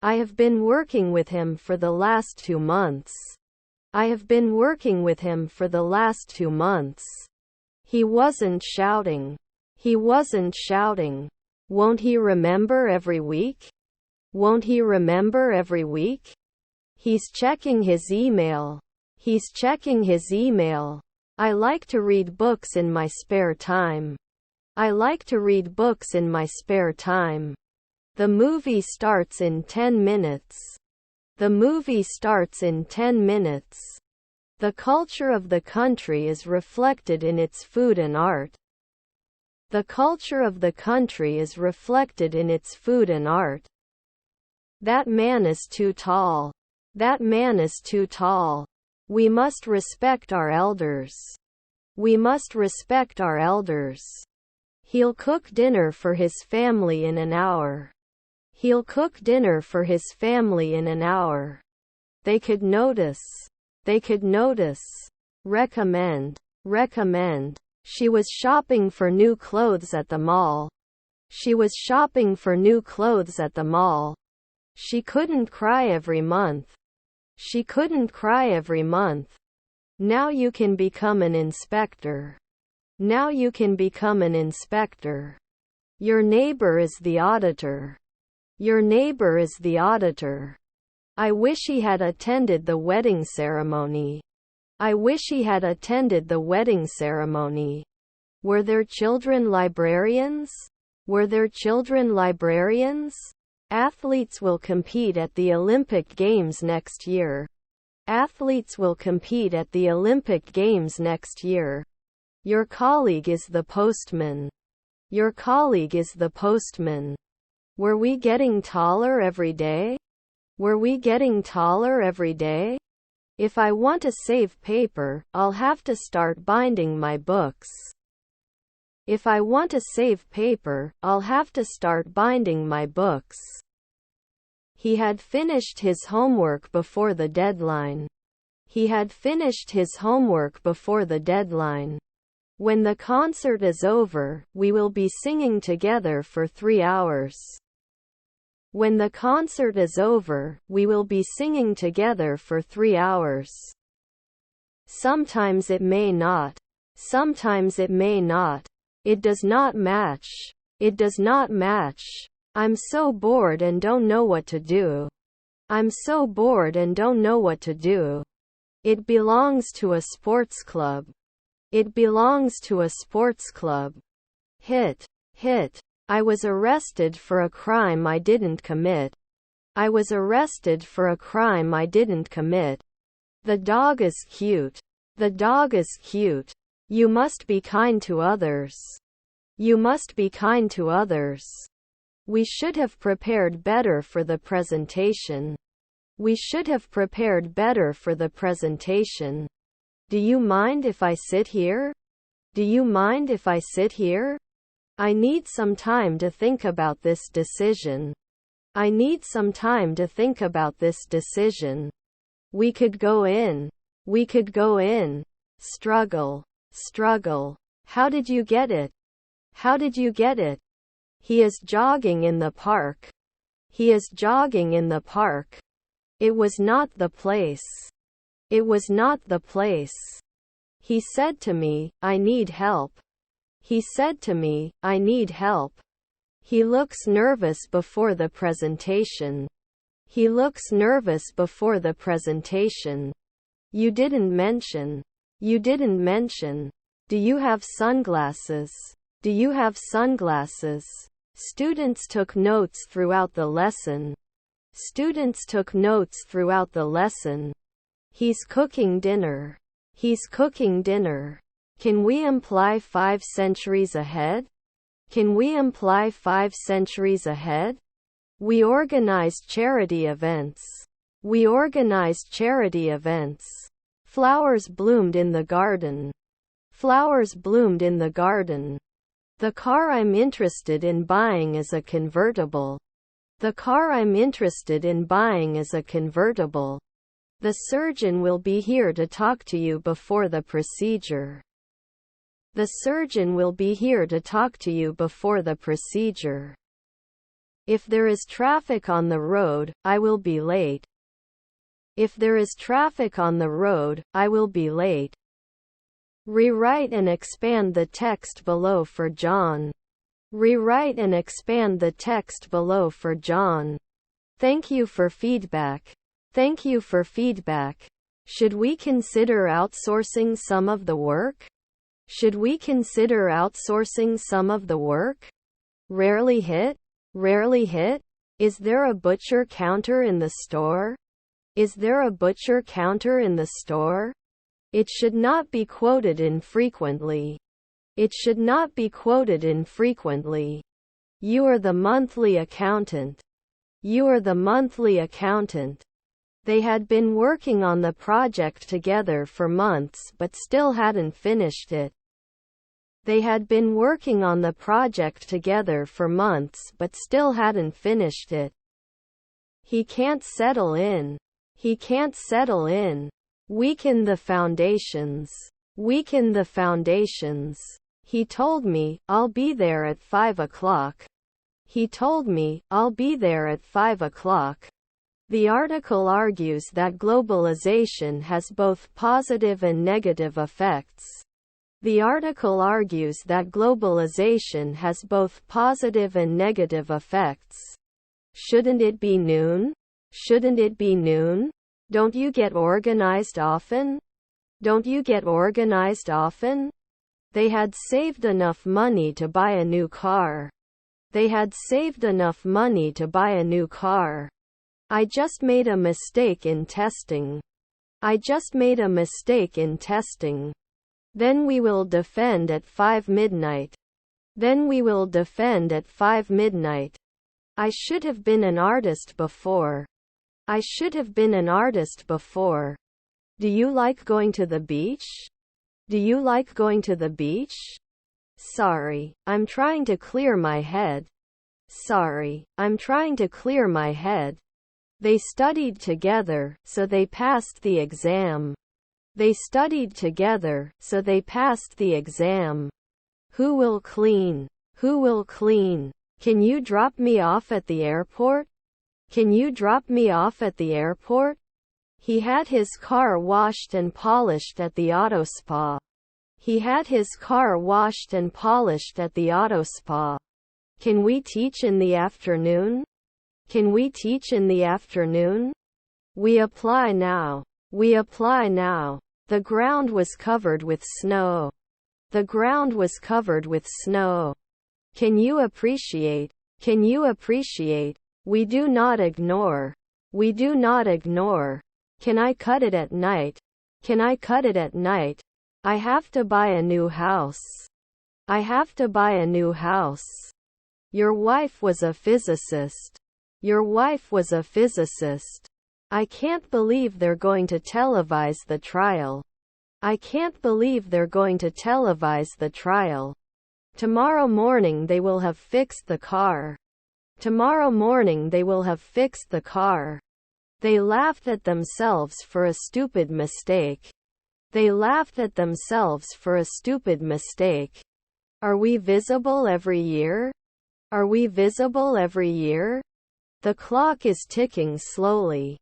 I have been working with him for the last 2 months. I have been working with him for the last 2 months. He wasn't shouting. He wasn't shouting. Won't he remember every week? Won't he remember every week? He's checking his email. He's checking his email. I like to read books in my spare time. I like to read books in my spare time. The movie starts in 10 minutes. The movie starts in 10 minutes. The culture of the country is reflected in its food and art. The culture of the country is reflected in its food and art. That man is too tall. That man is too tall. We must respect our elders. We must respect our elders. He'll cook dinner for his family in an hour. He'll cook dinner for his family in an hour. They could notice. They could notice. Recommend. Recommend. She was shopping for new clothes at the mall. She was shopping for new clothes at the mall. She couldn't cry every month. She couldn't cry every month. Now you can become an inspector. Now you can become an inspector. Your neighbor is the auditor. Your neighbor is the auditor. I wish he had attended the wedding ceremony. I wish he had attended the wedding ceremony. Were there children librarians? Were there children librarians? Athletes will compete at the Olympic Games next year. Athletes will compete at the Olympic Games next year. Your colleague is the postman. Your colleague is the postman. Were we getting taller every day? Were we getting taller every day? If I want to save paper, I'll have to start binding my books. If I want to save paper, I'll have to start binding my books. He had finished his homework before the deadline. He had finished his homework before the deadline. When the concert is over, we will be singing together for 3 hours. When the concert is over, we will be singing together for 3 hours. Sometimes it may not. Sometimes it may not. It does not match. It does not match. I'm so bored and don't know what to do. I'm so bored and don't know what to do. It belongs to a sports club. It belongs to a sports club. Hit. I was arrested for a crime I didn't commit. I was arrested for a crime I didn't commit. The dog is cute. The dog is cute. You must be kind to others. You must be kind to others. We should have prepared better for the presentation. We should have prepared better for the presentation. Do you mind if I sit here? Do you mind if I sit here? I need some time to think about this decision. I need some time to think about this decision. We could go in. We could go in. Struggle. How did you get it? How did you get it? He is jogging in the park. He is jogging in the park. It was not the place. It was not the place. He said to me, I need help. He said to me, I need help. He looks nervous before the presentation. He looks nervous before the presentation. You didn't mention. You didn't mention. Do you have sunglasses? Do you have sunglasses? Students took notes throughout the lesson. Students took notes throughout the lesson. He's cooking dinner. He's cooking dinner. Can we imply 5 centuries ahead? Can we imply 5 centuries ahead? We organized charity events. We organized charity events. Flowers bloomed in the garden. Flowers bloomed in the garden. The car I'm interested in buying is a convertible. The car I'm interested in buying is a convertible. The surgeon will be here to talk to you before the procedure. The surgeon will be here to talk to you before the procedure. If there is traffic on the road, I will be late. If there is traffic on the road, I will be late. Rewrite and expand the text below for John. Rewrite and expand the text below for John. Thank you for feedback. Thank you for feedback. Should we consider outsourcing some of the work? Should we consider outsourcing some of the work? Rarely hit? Rarely hit? Is there a butcher counter in the store? Is there a butcher counter in the store? It should not be quoted infrequently. It should not be quoted infrequently. You are the monthly accountant. You are the monthly accountant. They had been working on the project together for months but still hadn't finished it. They had been working on the project together for months but still hadn't finished it. He can't settle in. He can't settle in. Weaken the foundations. Weaken the foundations. He told me, I'll be there at 5 o'clock. He told me, I'll be there at 5 o'clock. The article argues that globalization has both positive and negative effects. The article argues that globalization has both positive and negative effects. Shouldn't it be noon? Shouldn't it be noon? Don't you get organized often? Don't you get organized often? They had saved enough money to buy a new car. They had saved enough money to buy a new car. I just made a mistake in testing. I just made a mistake in testing. Then we will defend at 5 midnight. Then we will defend at 5 midnight. I should have been an artist before. I should have been an artist before. Do you like going to the beach? Do you like going to the beach? Sorry, I'm trying to clear my head. Sorry, I'm trying to clear my head. They studied together, so they passed the exam. They studied together, so they passed the exam. Who will clean? Who will clean? Can you drop me off at the airport? Can you drop me off at the airport? He had his car washed and polished at the auto spa. He had his car washed and polished at the auto spa. Can we teach in the afternoon? Can we teach in the afternoon? We apply now. We apply now. The ground was covered with snow. The ground was covered with snow. Can you appreciate? Can you appreciate? We do not ignore. We do not ignore. Can I cut it at night? Can I cut it at night? I have to buy a new house. I have to buy a new house. Your wife was a physicist. Your wife was a physicist. I can't believe they're going to televise the trial. I can't believe they're going to televise the trial. Tomorrow morning they will have fixed the car. Tomorrow morning they will have fixed the car. They laughed at themselves for a stupid mistake. They laughed at themselves for a stupid mistake. Are we visible every year? Are we visible every year? The clock is ticking slowly.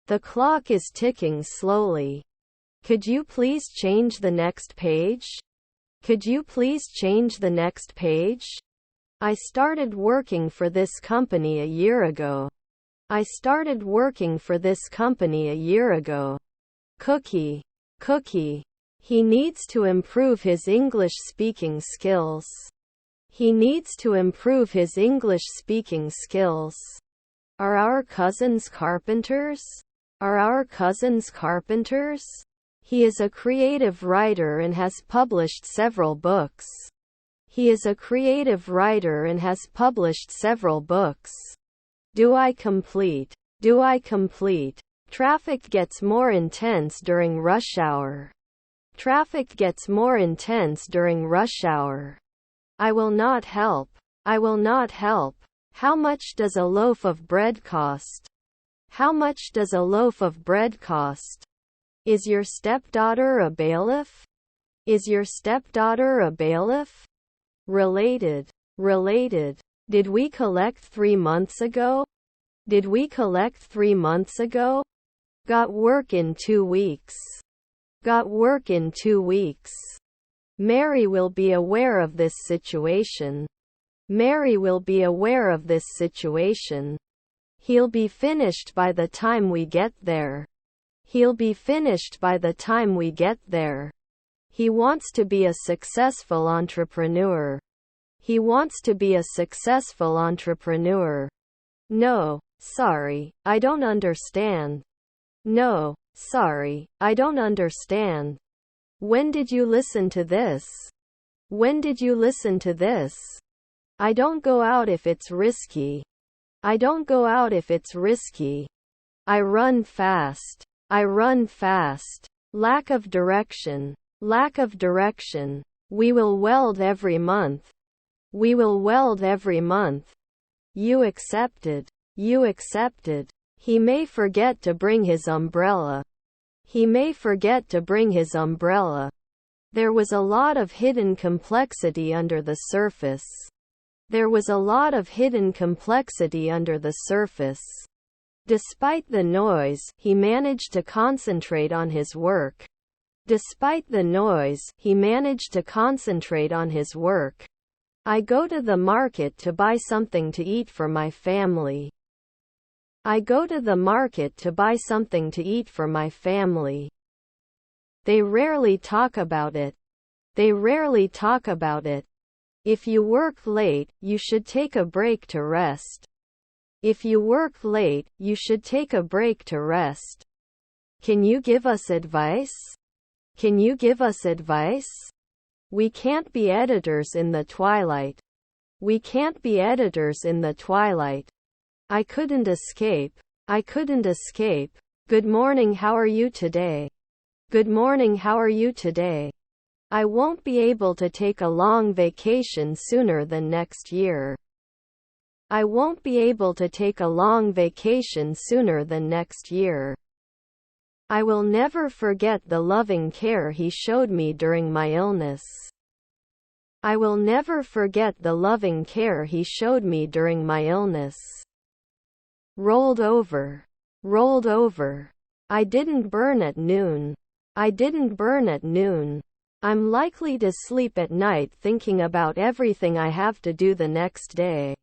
The clock is ticking slowly. Could you please change the next page? Could you please change the next page? I started working for this company a year ago. I started working for this company a year ago. Cookie. Cookie. He needs to improve his English speaking skills. He needs to improve his English speaking skills. Are our cousins carpenters? Are our cousins carpenters? He is a creative writer and has published several books. He is a creative writer and has published several books. Do I complete? Do I complete? Traffic gets more intense during rush hour. Traffic gets more intense during rush hour. I will not help. I will not help. How much does a loaf of bread cost? How much does a loaf of bread cost? Is your stepdaughter a bailiff? Is your stepdaughter a bailiff? Related. Related. Did we collect 3 months ago? Did we collect 3 months ago? Got work in 2 weeks. Got work in 2 weeks. Mary will be aware of this situation. Mary will be aware of this situation. He'll be finished by the time we get there. He'll be finished by the time we get there. He wants to be a successful entrepreneur. He wants to be a successful entrepreneur. No, sorry, I don't understand. No, sorry, I don't understand. When did you listen to this? When did you listen to this? I don't go out if it's risky. I don't go out if it's risky. I run fast. I run fast. Lack of direction. Lack of direction. We will weld every month. We will weld every month. You accepted. You accepted. He may forget to bring his umbrella. He may forget to bring his umbrella. There was a lot of hidden complexity under the surface. There was a lot of hidden complexity under the surface. Despite the noise, he managed to concentrate on his work. Despite the noise, he managed to concentrate on his work. I go to the market to buy something to eat for my family. I go to the market to buy something to eat for my family. They rarely talk about it. They rarely talk about it. If you work late, you should take a break to rest. If you work late, you should take a break to rest. Can you give us advice? Can you give us advice? We can't be editors in the twilight. We can't be editors in the twilight. I couldn't escape. I couldn't escape. Good morning, how are you today? Good morning, how are you today? I won't be able to take a long vacation sooner than next year. I won't be able to take a long vacation sooner than next year. I will never forget the loving care he showed me during my illness. I will never forget the loving care he showed me during my illness. Rolled over. Rolled over. I didn't burn at noon. I didn't burn at noon. I'm likely to sleep at night thinking about everything I have to do the next day.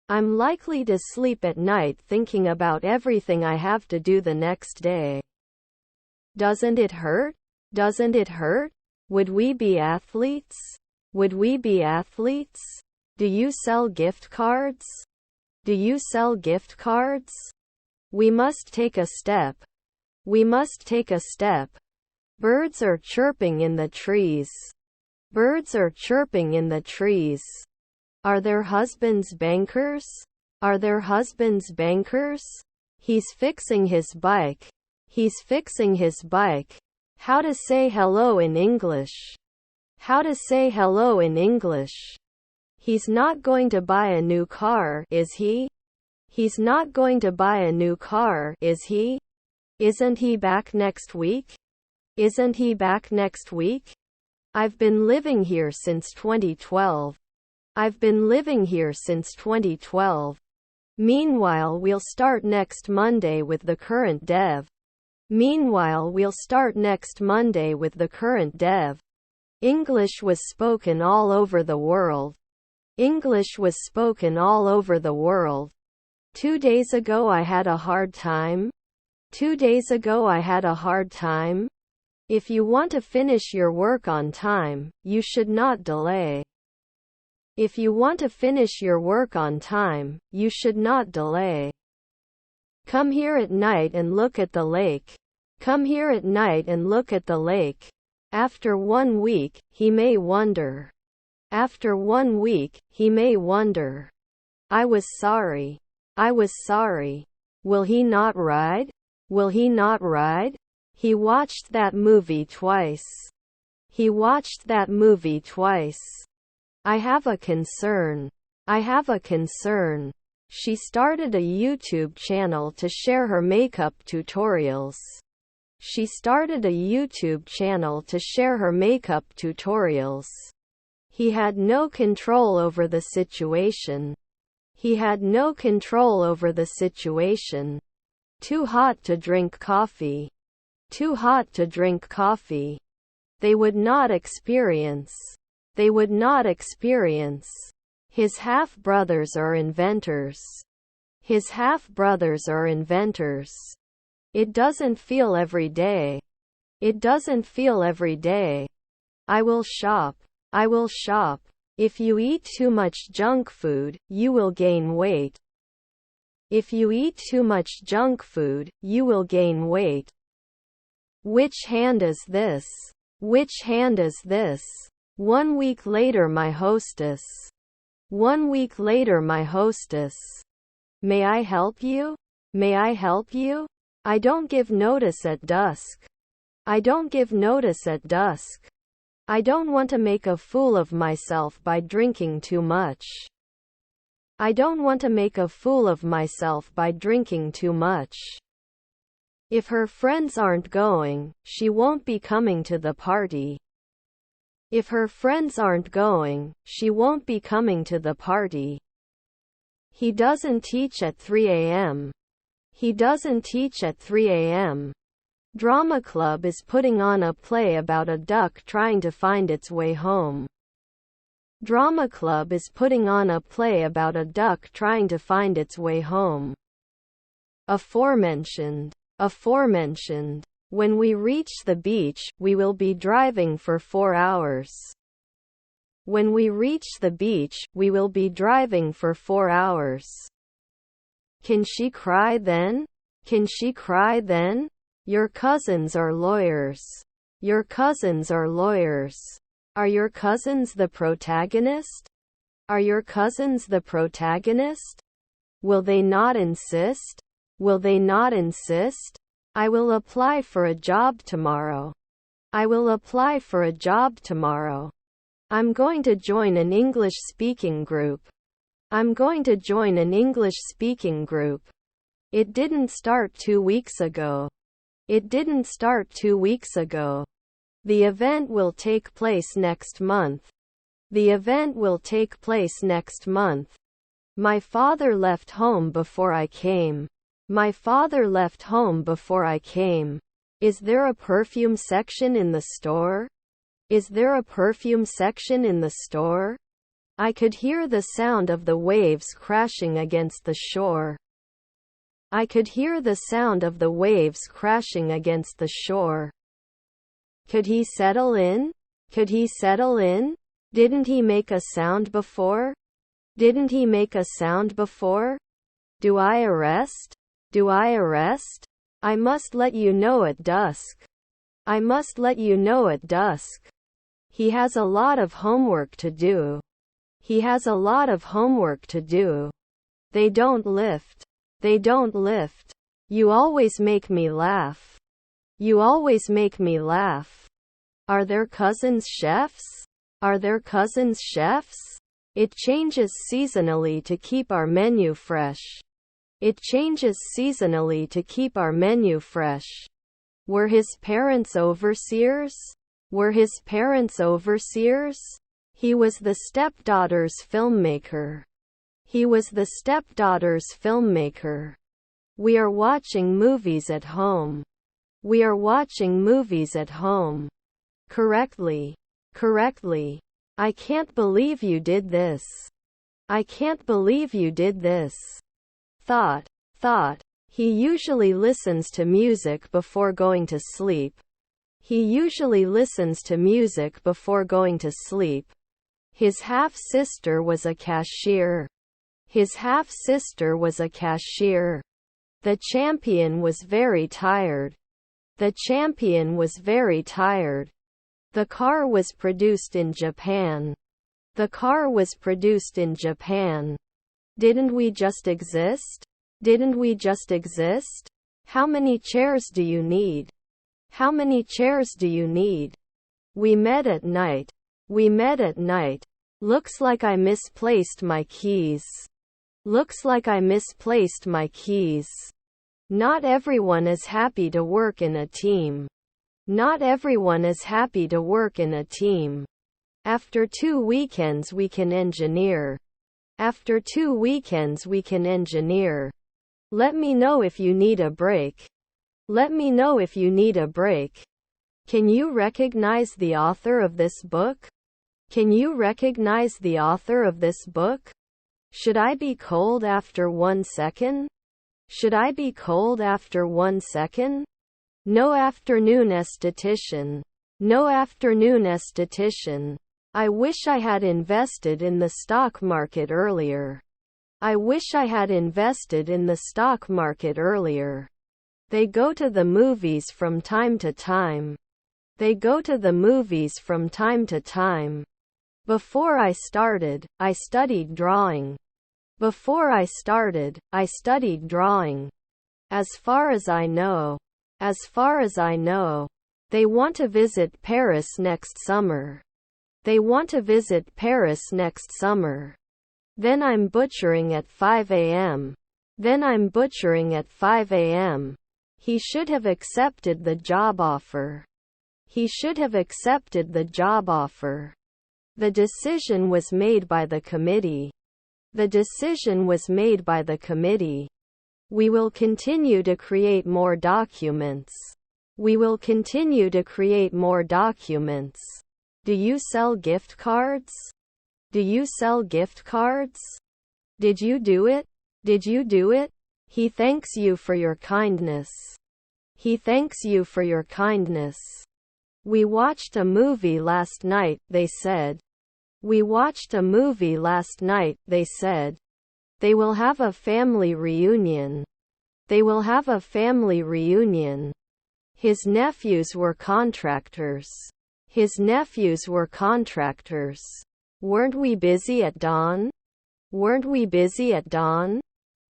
I'm likely to sleep at night thinking about everything I have to do the next day. Doesn't it hurt? Doesn't it hurt? Would we be athletes? Would we be athletes? Do you sell gift cards? Do you sell gift cards? We must take a step. We must take a step. Birds are chirping in the trees. Birds are chirping in the trees. Are their husbands bankers? Are their husbands bankers? He's fixing his bike. He's fixing his bike. How to say hello in English. How to say hello in English. He's not going to buy a new car, is he? He's not going to buy a new car, is he? Isn't he back next week? Isn't he back next week? I've been living here since 2012. I've been living here since 2012. Meanwhile, we'll start next Monday with the current dev. Meanwhile, we'll start next Monday with the current dev. English was spoken all over the world. English was spoken all over the world. 2 days ago I had a hard time. 2 days ago I had a hard time. If you want to finish your work on time, you should not delay. If you want to finish your work on time, you should not delay. Come here at night and look at the lake. Come here at night and look at the lake. After 1 week, he may wonder. After 1 week, he may wonder. I was sorry. I was sorry. Will he not ride? Will he not ride? He watched that movie twice. He watched that movie twice. I have a concern. I have a concern. She started a YouTube channel to share her makeup tutorials. She started a YouTube channel to share her makeup tutorials. He had no control over the situation. He had no control over the situation. Too hot to drink coffee. Too hot to drink coffee. They would not experience. They would not experience. His half-brothers are inventors. His half-brothers are inventors. It doesn't feel every day. It doesn't feel every day. I will shop. I will shop. If you eat too much junk food, you will gain weight. If you eat too much junk food, you will gain weight. Which hand is this? Which hand is this? 1 week later, my hostess. 1 week later, my hostess. May I help you? May I help you? I don't give notice at dusk. I don't give notice at dusk. I don't want to make a fool of myself by drinking too much. I don't want to make a fool of myself by drinking too much. If her friends aren't going, she won't be coming to the party. If her friends aren't going, she won't be coming to the party. He doesn't teach at 3 a.m. He doesn't teach at 3 a.m. Drama Club is putting on a play about a duck trying to find its way home. Drama Club is putting on a play about a duck trying to find its way home. Aforementioned. Aforementioned. When we reach the beach, we will be driving for 4 hours. When we reach the beach, we will be driving for 4 hours. Can she cry then? Can she cry then? Your cousins are lawyers. Your cousins are lawyers. Are your cousins the protagonist? Are your cousins the protagonist? Will they not insist? Will they not insist? I will apply for a job tomorrow. I will apply for a job tomorrow. I'm going to join an English speaking group. I'm going to join an English speaking group. It didn't start 2 weeks ago. It didn't start 2 weeks ago. The event will take place next month. The event will take place next month. My father left home before I came. My father left home before I came. Is there a perfume section in the store? Is there a perfume section in the store? I could hear the sound of the waves crashing against the shore. I could hear the sound of the waves crashing against the shore. Could he settle in? Could he settle in? Didn't he make a sound before? Didn't he make a sound before? Do I arrest? Do I arrest? I must let you know at dusk. I must let you know at dusk. He has a lot of homework to do. He has a lot of homework to do. They don't lift. They don't lift. You always make me laugh. You always make me laugh. Are there cousins chefs? Are there cousins chefs? It changes seasonally to keep our menu fresh. It changes seasonally to keep our menu fresh. Were his parents overseers? Were his parents overseers? He was the stepdaughter's filmmaker. He was the stepdaughter's filmmaker. We are watching movies at home. We are watching movies at home. Correctly. Correctly. I can't believe you did this. I can't believe you did this. Thought. Thought. He usually listens to music before going to sleep. He usually listens to music before going to sleep. His half-sister was a cashier. His half-sister was a cashier. The champion was very tired. The champion was very tired. The car was produced in Japan. The car was produced in Japan. Didn't we just exist? Didn't we just exist? How many chairs do you need? How many chairs do you need? We met at night. We met at night. Looks like I misplaced my keys. Looks like I misplaced my keys. Not everyone is happy to work in a team. Not everyone is happy to work in a team. After 2 weekends we can engineer. After 2 weekends we can engineer. Let me know if you need a break. Let me know if you need a break. Can you recognize the author of this book? Can you recognize the author of this book? Should I be cold after 1 second? Should I be cold after 1 second? No afternoon esthetician. No afternoon esthetician. I wish I had invested in the stock market earlier. I wish I had invested in the stock market earlier. They go to the movies from time to time. They go to the movies from time to time. Before I started, I studied drawing. Before I started, I studied drawing. As far as I know. As far as I know. They want to visit Paris next summer. They want to visit Paris next summer. Then I'm butchering at 5 a.m. Then I'm butchering at 5 a.m. He should have accepted the job offer. He should have accepted the job offer. The decision was made by the committee. The decision was made by the committee. We will continue to create more documents. We will continue to create more documents. Do you sell gift cards? Do you sell gift cards? Did you do it? Did you do it? He thanks you for your kindness. He thanks you for your kindness. We watched a movie last night, they said. We watched a movie last night, they said. They will have a family reunion. They will have a family reunion. His nephews were contractors. His nephews were contractors. Weren't we busy at dawn? Weren't we busy at dawn?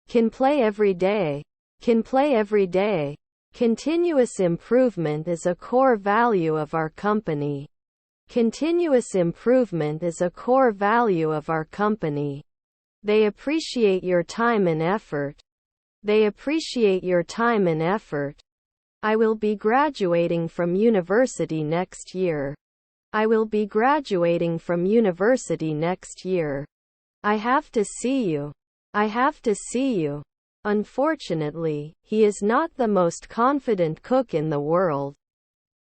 Can play every day. Can play every day. Continuous improvement is a core value of our company. Continuous improvement is a core value of our company. They appreciate your time and effort. They appreciate your time and effort. I will be graduating from university next year. I will be graduating from university next year. I have to see you. I have to see you. Unfortunately, he is not the most confident cook in the world.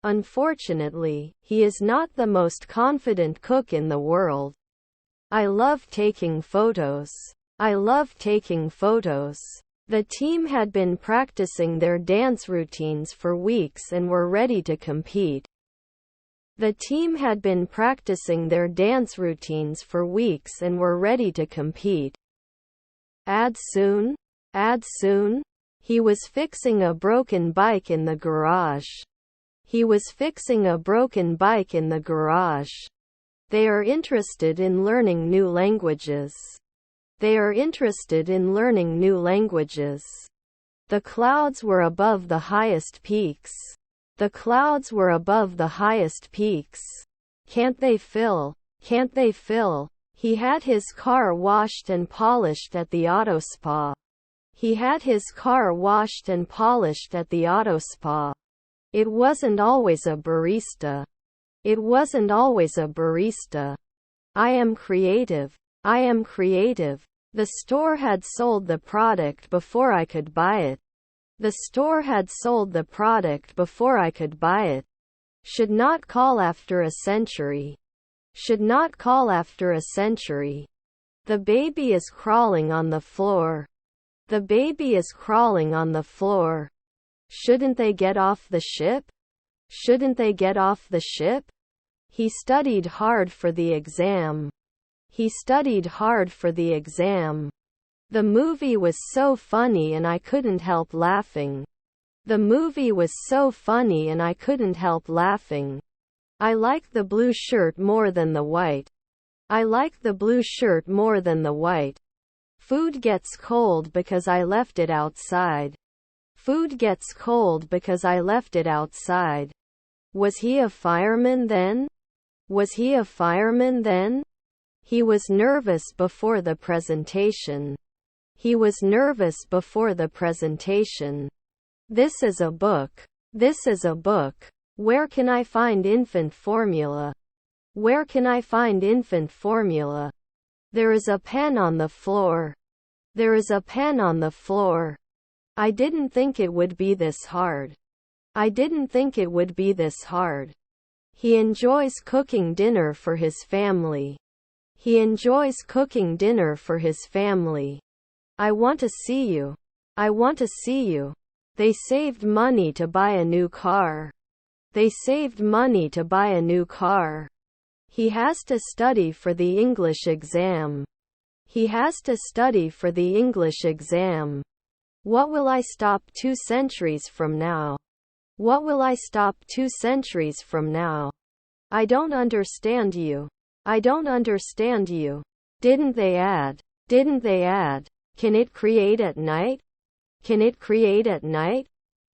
Unfortunately, he is not the most confident cook in the world. I love taking photos. I love taking photos. The team had been practicing their dance routines for weeks and were ready to compete. The team had been practicing their dance routines for weeks and were ready to compete. Add soon? Add soon? He was fixing a broken bike in the garage. He was fixing a broken bike in the garage. They are interested in learning new languages. They are interested in learning new languages. The clouds were above the highest peaks. The clouds were above the highest peaks. Can't they fill? Can't they fill? He had his car washed and polished at the auto spa. He had his car washed and polished at the auto spa. It wasn't always a barista. It wasn't always a barista. I am creative. I am creative. The store had sold the product before I could buy it. The store had sold the product before I could buy it. Should not call after a century. Should not call after a century. The baby is crawling on the floor. The baby is crawling on the floor. Shouldn't they get off the ship? Shouldn't they get off the ship? He studied hard for the exam. He studied hard for the exam. The movie was so funny and I couldn't help laughing. The movie was so funny and I couldn't help laughing. I like the blue shirt more than the white. I like the blue shirt more than the white. Food gets cold because I left it outside. Food gets cold because I left it outside. Was he a fireman then? Was he a fireman then? He was nervous before the presentation. He was nervous before the presentation. This is a book. This is a book. Where can I find infant formula? Where can I find infant formula? There is a pen on the floor. There is a pen on the floor. I didn't think it would be this hard. I didn't think it would be this hard. He enjoys cooking dinner for his family. He enjoys cooking dinner for his family. I want to see you. I want to see you. They saved money to buy a new car. They saved money to buy a new car. He has to study for the English exam. He has to study for the English exam. What will I stop 2 centuries from now? What will I stop 2 centuries from now? I don't understand you. I don't understand you. Didn't they add? Didn't they add? Can it create at night? Can it create at night?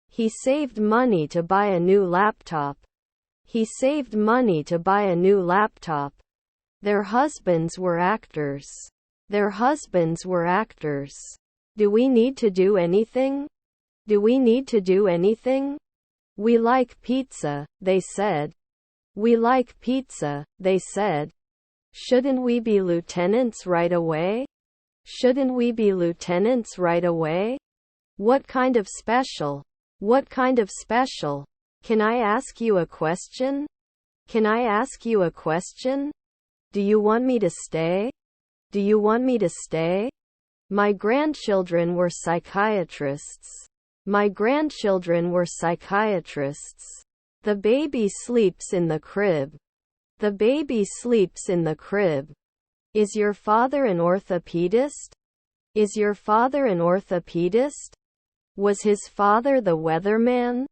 He saved money to buy a new laptop. He saved money to buy a new laptop. Their husbands were actors. Their husbands were actors. Do we need to do anything? Do we need to do anything? We like pizza, they said. We like pizza, they said. Shouldn't we be lieutenants right away? Shouldn't we be lieutenants right away? What kind of special? What kind of special? Can I ask you a question? Can I ask you a question? Do you want me to stay? Do you want me to stay? My grandchildren were psychiatrists. My grandchildren were psychiatrists. The baby sleeps in the crib. The baby sleeps in the crib. Is your father an orthopedist? Is your father an orthopedist? Was his father the weatherman?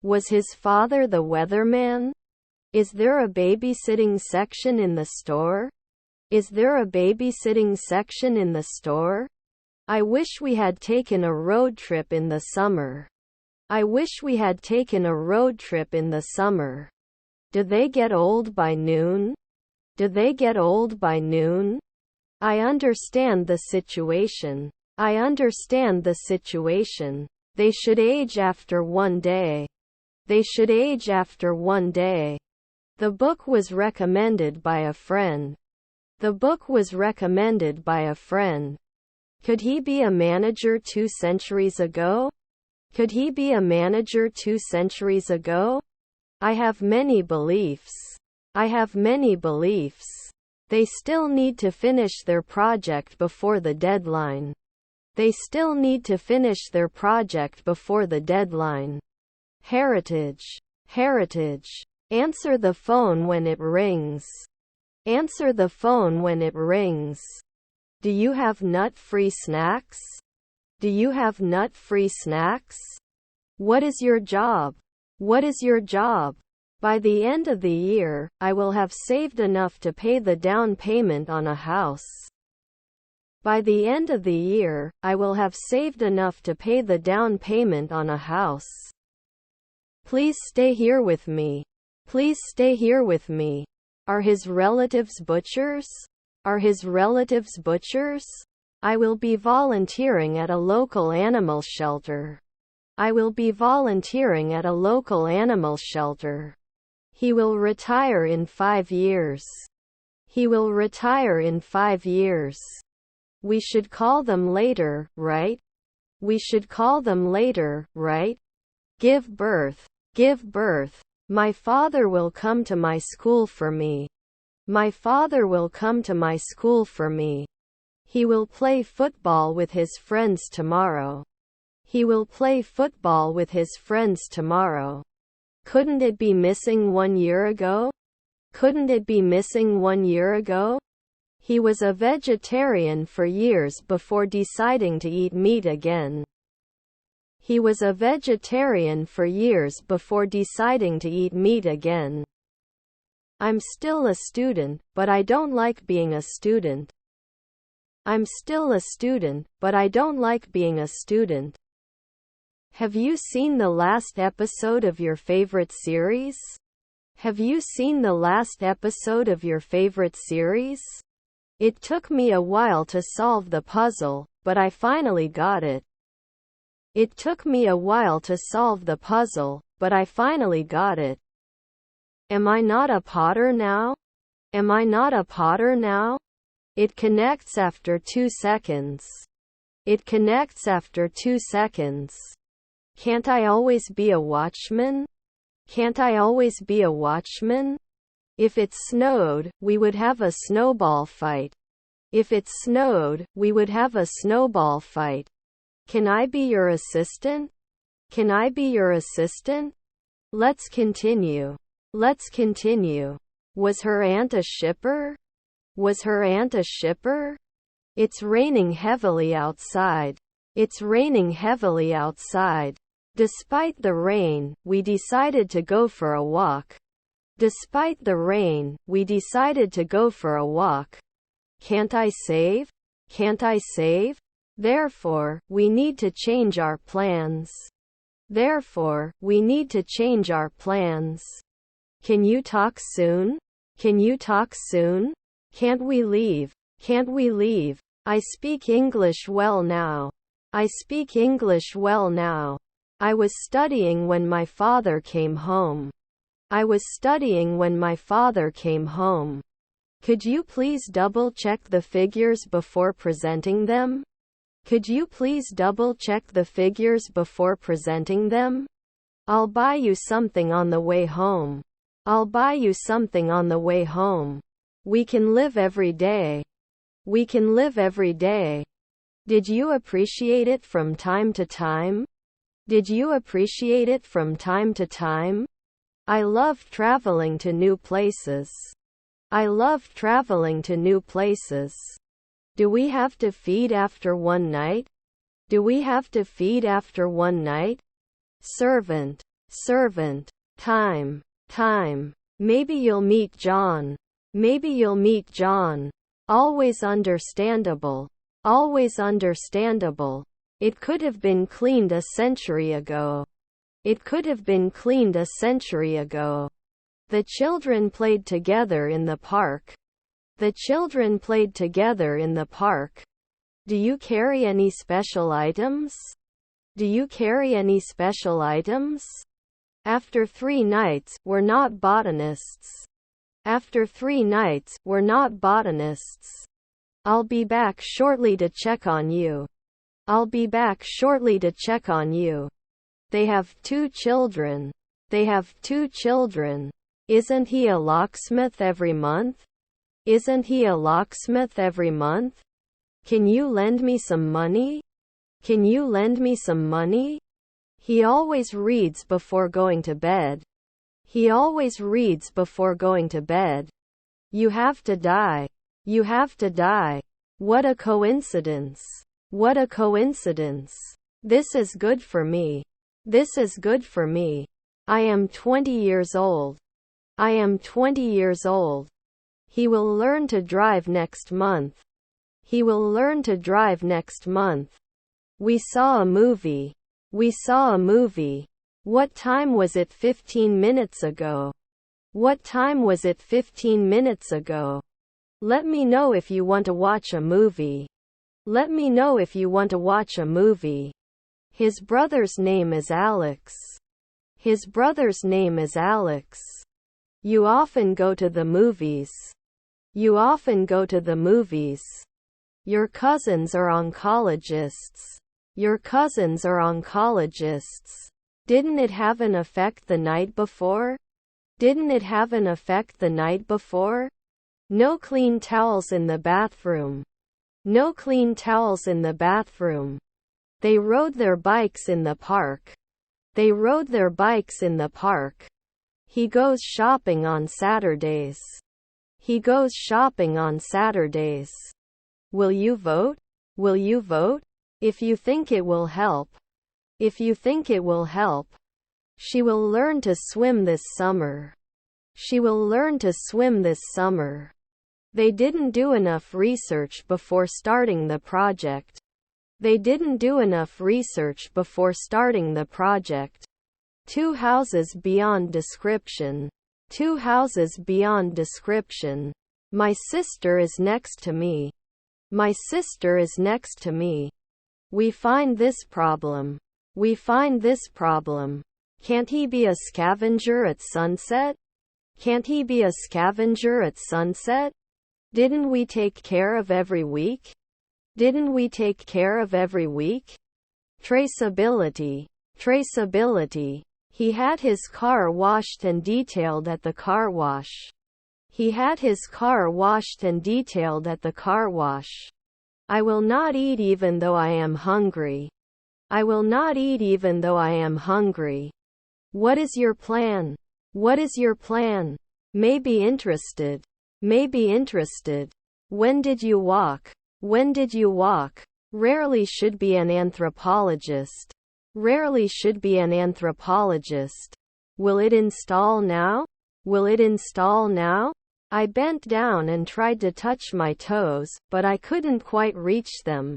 Was his father the weatherman? Is there a babysitting section in the store? Is there a babysitting section in the store? I wish we had taken a road trip in the summer. I wish we had taken a road trip in the summer. Do they get old by noon? Do they get old by noon? I understand the situation. I understand the situation. They should age after one day. They should age after one day. The book was recommended by a friend. The book was recommended by a friend. Could he be a manager 2 centuries ago? Could he be a manager 2 centuries ago? I have many beliefs. I have many beliefs. They still need to finish their project before the deadline. They still need to finish their project before the deadline. Heritage. Heritage. Answer the phone when it rings. Answer the phone when it rings. Do you have nut-free snacks? Do you have nut-free snacks? What is your job? What is your job? By the end of the year, I will have saved enough to pay the down payment on a house. By the end of the year, I will have saved enough to pay the down payment on a house. Please stay here with me. Please stay here with me. Are his relatives butchers? Are his relatives butchers? I will be volunteering at a local animal shelter. I will be volunteering at a local animal shelter. He will retire in 5 years. He will retire in 5 years. We should call them later, right? We should call them later, right? Give birth. Give birth. My father will come to my school for me. My father will come to my school for me. He will play football with his friends tomorrow. He will play football with his friends tomorrow. Couldn't it be missing 1 year ago? Couldn't it be missing 1 year ago? He was a vegetarian for years before deciding to eat meat again. He was a vegetarian for years before deciding to eat meat again. I'm still a student, but I don't like being a student. I'm still a student, but I don't like being a student. Have you seen the last episode of your favorite series? Have you seen the last episode of your favorite series? It took me a while to solve the puzzle, but I finally got it. It took me a while to solve the puzzle, but I finally got it. Am I not a Potter now? Am I not a Potter now? It connects after 2 seconds. It connects after 2 seconds. Can't I always be a watchman? Can't I always be a watchman? If it snowed, we would have a snowball fight. If it snowed, we would have a snowball fight. Can I be your assistant? Can I be your assistant? Let's continue. Let's continue. Was her aunt a shipper? Was her aunt a shipper? It's raining heavily outside. It's raining heavily outside. Despite the rain, we decided to go for a walk. Despite the rain, we decided to go for a walk. Can't I save? Can't I save? Therefore, we need to change our plans. Therefore, we need to change our plans. Can you talk soon? Can you talk soon? Can't we leave? Can't we leave? I speak English well now. I speak English well now. I was studying when my father came home. I was studying when my father came home. Could you please double-check the figures before presenting them? Could you please double-check the figures before presenting them? I'll buy you something on the way home. I'll buy you something on the way home. We can live every day. We can live every day. Did you appreciate it from time to time? Did you appreciate it from time to time? I love traveling to new places. I love traveling to new places. Do we have to feed after one night? Do we have to feed after one night? Servant. Servant. Time. Time. Maybe you'll meet John. Maybe you'll meet John. Always understandable. Always understandable. It could have been cleaned a century ago. It could have been cleaned a century ago. The children played together in the park. The children played together in the park. Do you carry any special items? Do you carry any special items? After 3 nights, we're not botanists. After 3 nights, we're not botanists. I'll be back shortly to check on you. I'll be back shortly to check on you. They have 2 children. They have 2 children. Isn't he a locksmith every month? Isn't he a locksmith every month? Can you lend me some money? Can you lend me some money? He always reads before going to bed. He always reads before going to bed. You have to die. You have to die. What a coincidence. What a coincidence. This is good for me. This is good for me. I am 20 years old. I am 20 years old. He will learn to drive next month. He will learn to drive next month. We saw a movie. We saw a movie. What time was it 15 minutes ago? What time was it 15 minutes ago? Let me know if you want to watch a movie. Let me know if you want to watch a movie. His brother's name is Alex. His brother's name is Alex. You often go to the movies. You often go to the movies. Your cousins are oncologists. Your cousins are oncologists. Didn't it have an effect the night before? Didn't it have an effect the night before? No clean towels in the bathroom. No clean towels in the bathroom. They rode their bikes in the park. They rode their bikes in the park. He goes shopping on Saturdays. He goes shopping on Saturdays. Will you vote? Will you vote? If you think it will help. If you think it will help. She will learn to swim this summer. She will learn to swim this summer. They didn't do enough research before starting the project. They didn't do enough research before starting the project. 2 houses beyond description. 2 houses beyond description. My sister is next to me. My sister is next to me. We find this problem. We find this problem. Can't he be a scavenger at sunset? Can't he be a scavenger at sunset? Didn't we take care of every week? Didn't we take care of every week? Traceability. Traceability. He had his car washed and detailed at the car wash. He had his car washed and detailed at the car wash. I will not eat even though I am hungry. I will not eat even though I am hungry. What is your plan? What is your plan? May be interested. May be interested. When did you walk? When did you walk? Rarely should be an anthropologist. Rarely should be an anthropologist. Will it install now? Will it install now? I bent down and tried to touch my toes, but I couldn't quite reach them.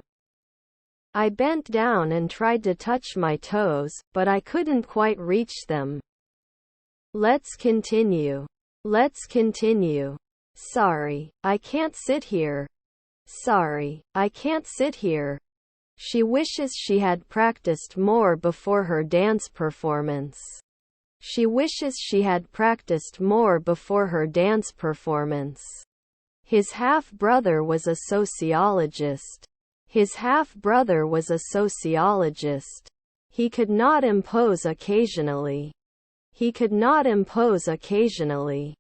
I bent down and tried to touch my toes, but I couldn't quite reach them. Let's continue. Let's continue. Sorry, I can't sit here. Sorry, I can't sit here. She wishes she had practiced more before her dance performance. She wishes she had practiced more before her dance performance. His half-brother was a sociologist. His half-brother was a sociologist. He could not impose occasionally. He could not impose occasionally.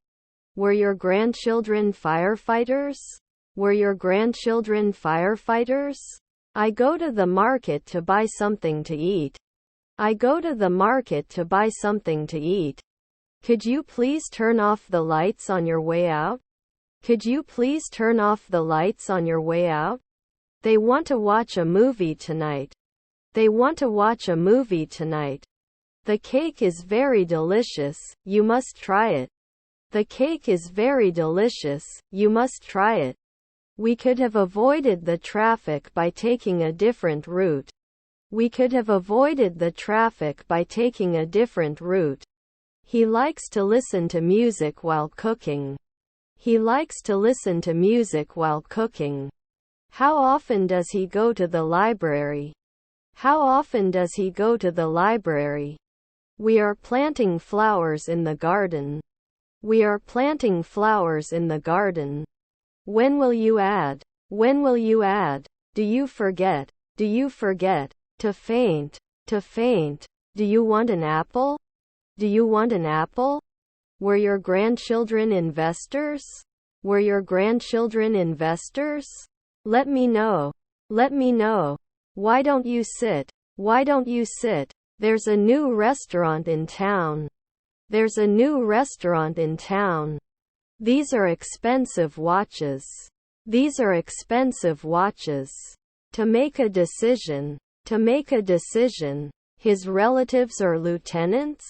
Were your grandchildren firefighters? Were your grandchildren firefighters? I go to the market to buy something to eat. I go to the market to buy something to eat. Could you please turn off the lights on your way out? Could you please turn off the lights on your way out? They want to watch a movie tonight. They want to watch a movie tonight. The cake is very delicious, you must try it. The cake is very delicious, you must try it. We could have avoided the traffic by taking a different route. We could have avoided the traffic by taking a different route. He likes to listen to music while cooking. He likes to listen to music while cooking. How often does he go to the library? How often does he go to the library? We are planting flowers in the garden. We are planting flowers in the garden. When will you add? When will you add? Do you forget? Do you forget? To faint. To faint. Do you want an apple? Do you want an apple? Were your grandchildren investors? Were your grandchildren investors? Let me know. Let me know. Why don't you sit? Why don't you sit? There's a new restaurant in town. There's a new restaurant in town. These are expensive watches. These are expensive watches. To make a decision. To make a decision. His relatives are lieutenants?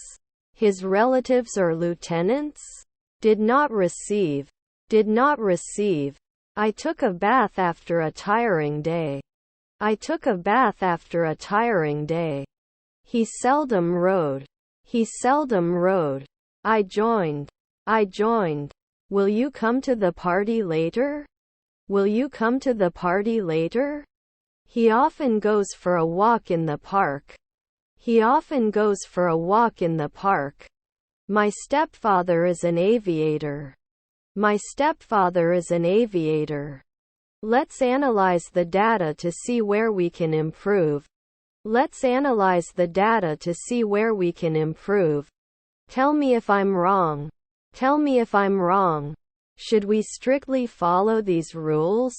His relatives are lieutenants? Did not receive. Did not receive. I took a bath after a tiring day. I took a bath after a tiring day. He seldom rode. He seldom rode. I joined. I joined. Will you come to the party later? Will you come to the party later? He often goes for a walk in the park. He often goes for a walk in the park. My stepfather is an aviator. My stepfather is an aviator. Let's analyze the data to see where we can improve. Let's analyze the data to see where we can improve. Tell me if I'm wrong. Tell me if I'm wrong. Should we strictly follow these rules?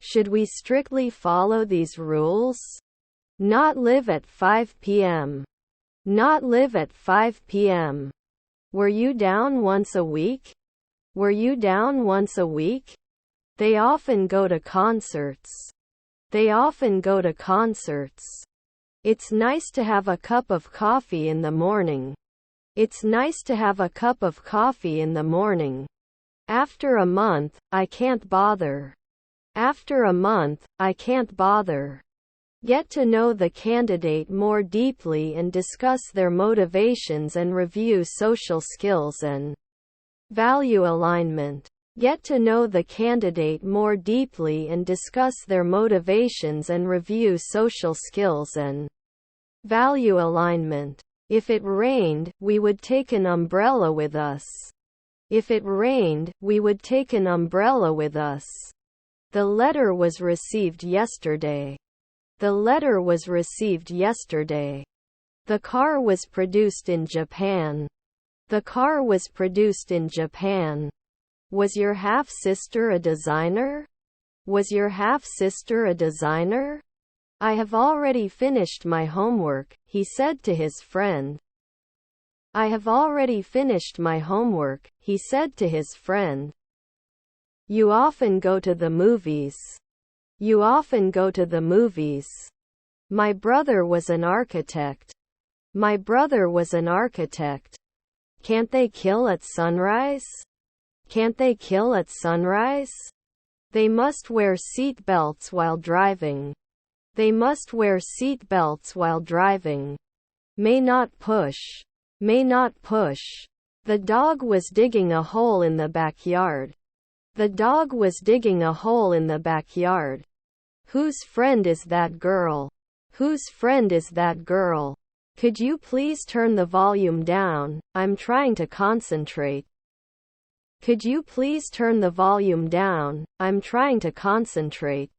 Should we strictly follow these rules? Not live at 5 p.m. Not live at 5 p.m. Were you down once a week? Were you down once a week? They often go to concerts. They often go to concerts. It's nice to have a cup of coffee in the morning. It's nice to have a cup of coffee in the morning. After a month, I can't bother. After a month, I can't bother. Get to know the candidate more deeply and discuss their motivations and review social skills and value alignment. Get to know the candidate more deeply and discuss their motivations and review social skills and value alignment. If it rained, we would take an umbrella with us. If it rained, we would take an umbrella with us. The letter was received yesterday. The letter was received yesterday. The car was produced in Japan. The car was produced in Japan. Was your half-sister a designer? Was your half-sister a designer? I have already finished my homework, he said to his friend. I have already finished my homework, he said to his friend. You often go to the movies. You often go to the movies. My brother was an architect. My brother was an architect. Can't they kill at sunrise? Can't they kill at sunrise? They must wear seat belts while driving. They must wear seat belts while driving. May not push. May not push. The dog was digging a hole in the backyard. The dog was digging a hole in the backyard. Whose friend is that girl? Whose friend is that girl? Could you please turn the volume down? I'm trying to concentrate. Could you please turn the volume down? I'm trying to concentrate.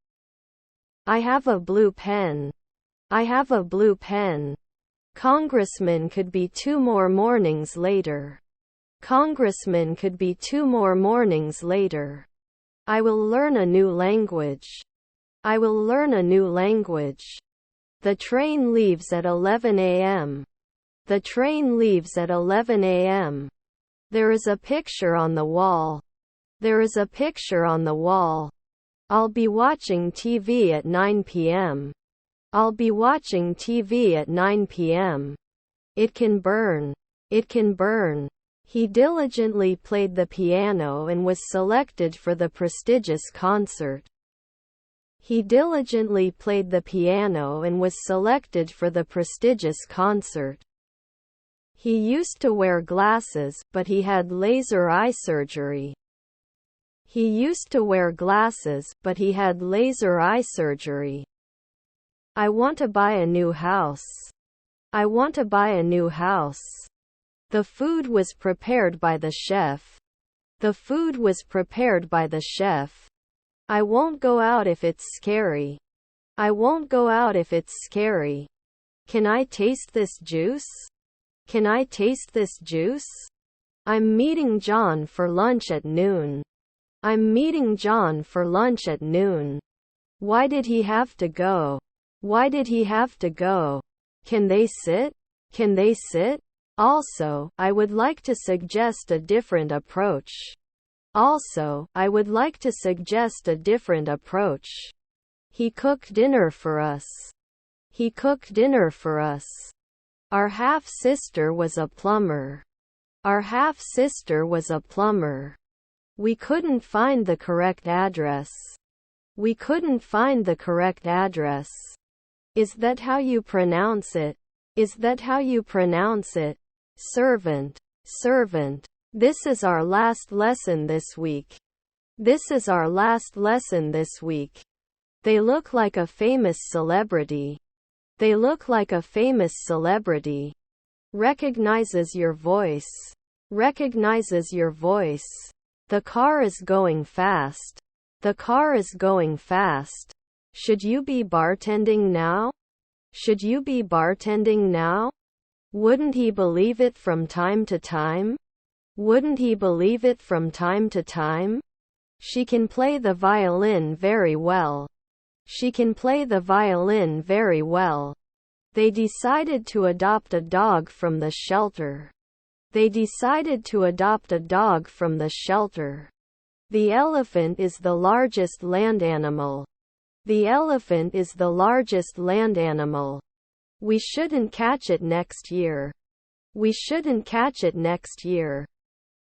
I have a blue pen. I have a blue pen. Congressman could be 2 more mornings later. Congressman could be 2 more mornings later. I will learn a new language. I will learn a new language. The train leaves at 11 a.m. The train leaves at 11 a.m. There is a picture on the wall. There is a picture on the wall. I'll be watching TV at 9 p.m. I'll be watching TV at 9 p.m. It can burn. It can burn. He diligently played the piano and was selected for the prestigious concert. He diligently played the piano and was selected for the prestigious concert. He used to wear glasses, but he had laser eye surgery. He used to wear glasses, but he had laser eye surgery. I want to buy a new house. I want to buy a new house. The food was prepared by the chef. The food was prepared by the chef. I won't go out if it's scary. I won't go out if it's scary. Can I taste this juice? Can I taste this juice? I'm meeting John for lunch at noon. I'm meeting John for lunch at noon. Why did he have to go? Why did he have to go? Can they sit? Can they sit? Also, I would like to suggest a different approach. Also, I would like to suggest a different approach. He cooked dinner for us. He cooked dinner for us. Our half-sister was a plumber. Our half-sister was a plumber. We couldn't find the correct address. We couldn't find the correct address. Is that how you pronounce it? Is that how you pronounce it? Servant. Servant. This is our last lesson this week. This is our last lesson this week. They look like a famous celebrity. They look like a famous celebrity. Recognizes your voice. Recognizes your voice. The car is going fast. The car is going fast. Should you be bartending now? Should you be bartending now? Wouldn't he believe it from time to time? Wouldn't he believe it from time to time? She can play the violin very well. She can play the violin very well. They decided to adopt a dog from the shelter. They decided to adopt a dog from the shelter. The elephant is the largest land animal. The elephant is the largest land animal. We shouldn't catch it next year. We shouldn't catch it next year.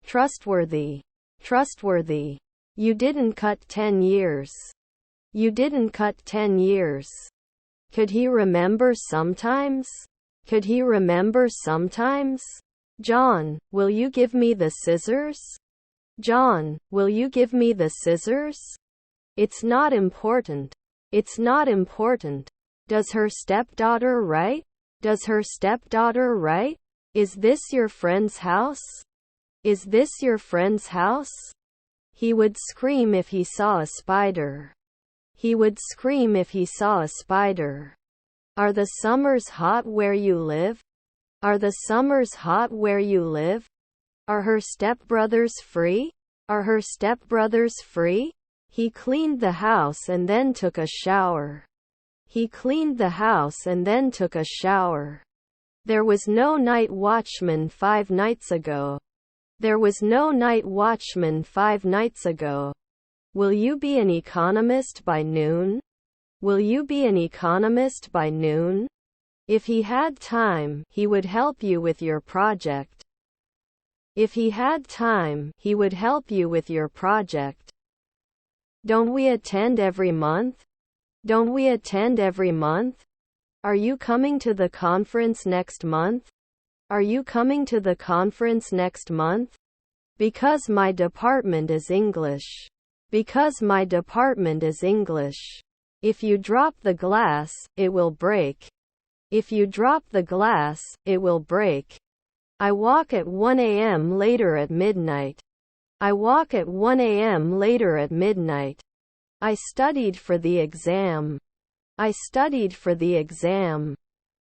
Trustworthy. Trustworthy. You didn't cut 10 years. You didn't cut 10 years. Could he remember sometimes? Could he remember sometimes? John, will you give me the scissors? John, will you give me the scissors? It's not important. It's not important. Does her stepdaughter write? Does her stepdaughter write? Is this your friend's house? Is this your friend's house? He would scream if he saw a spider. He would scream if he saw a spider. Are the summers hot where you live? Are the summers hot where you live? Are her stepbrothers free? Are her stepbrothers free? He cleaned the house and then took a shower. He cleaned the house and then took a shower. There was no night watchman 5 nights ago. There was no night watchman 5 nights ago. Will you be an economist by noon? Will you be an economist by noon? If he had time, he would help you with your project. If he had time, he would help you with your project. Don't we attend every month? Don't we attend every month? Are you coming to the conference next month? Are you coming to the conference next month? Because my department is English. Because my department is English. If you drop the glass, it will break. If you drop the glass, it will break. I walk at 1 a.m. later at midnight. I walk at 1 a.m. later at midnight. I studied for the exam. I studied for the exam.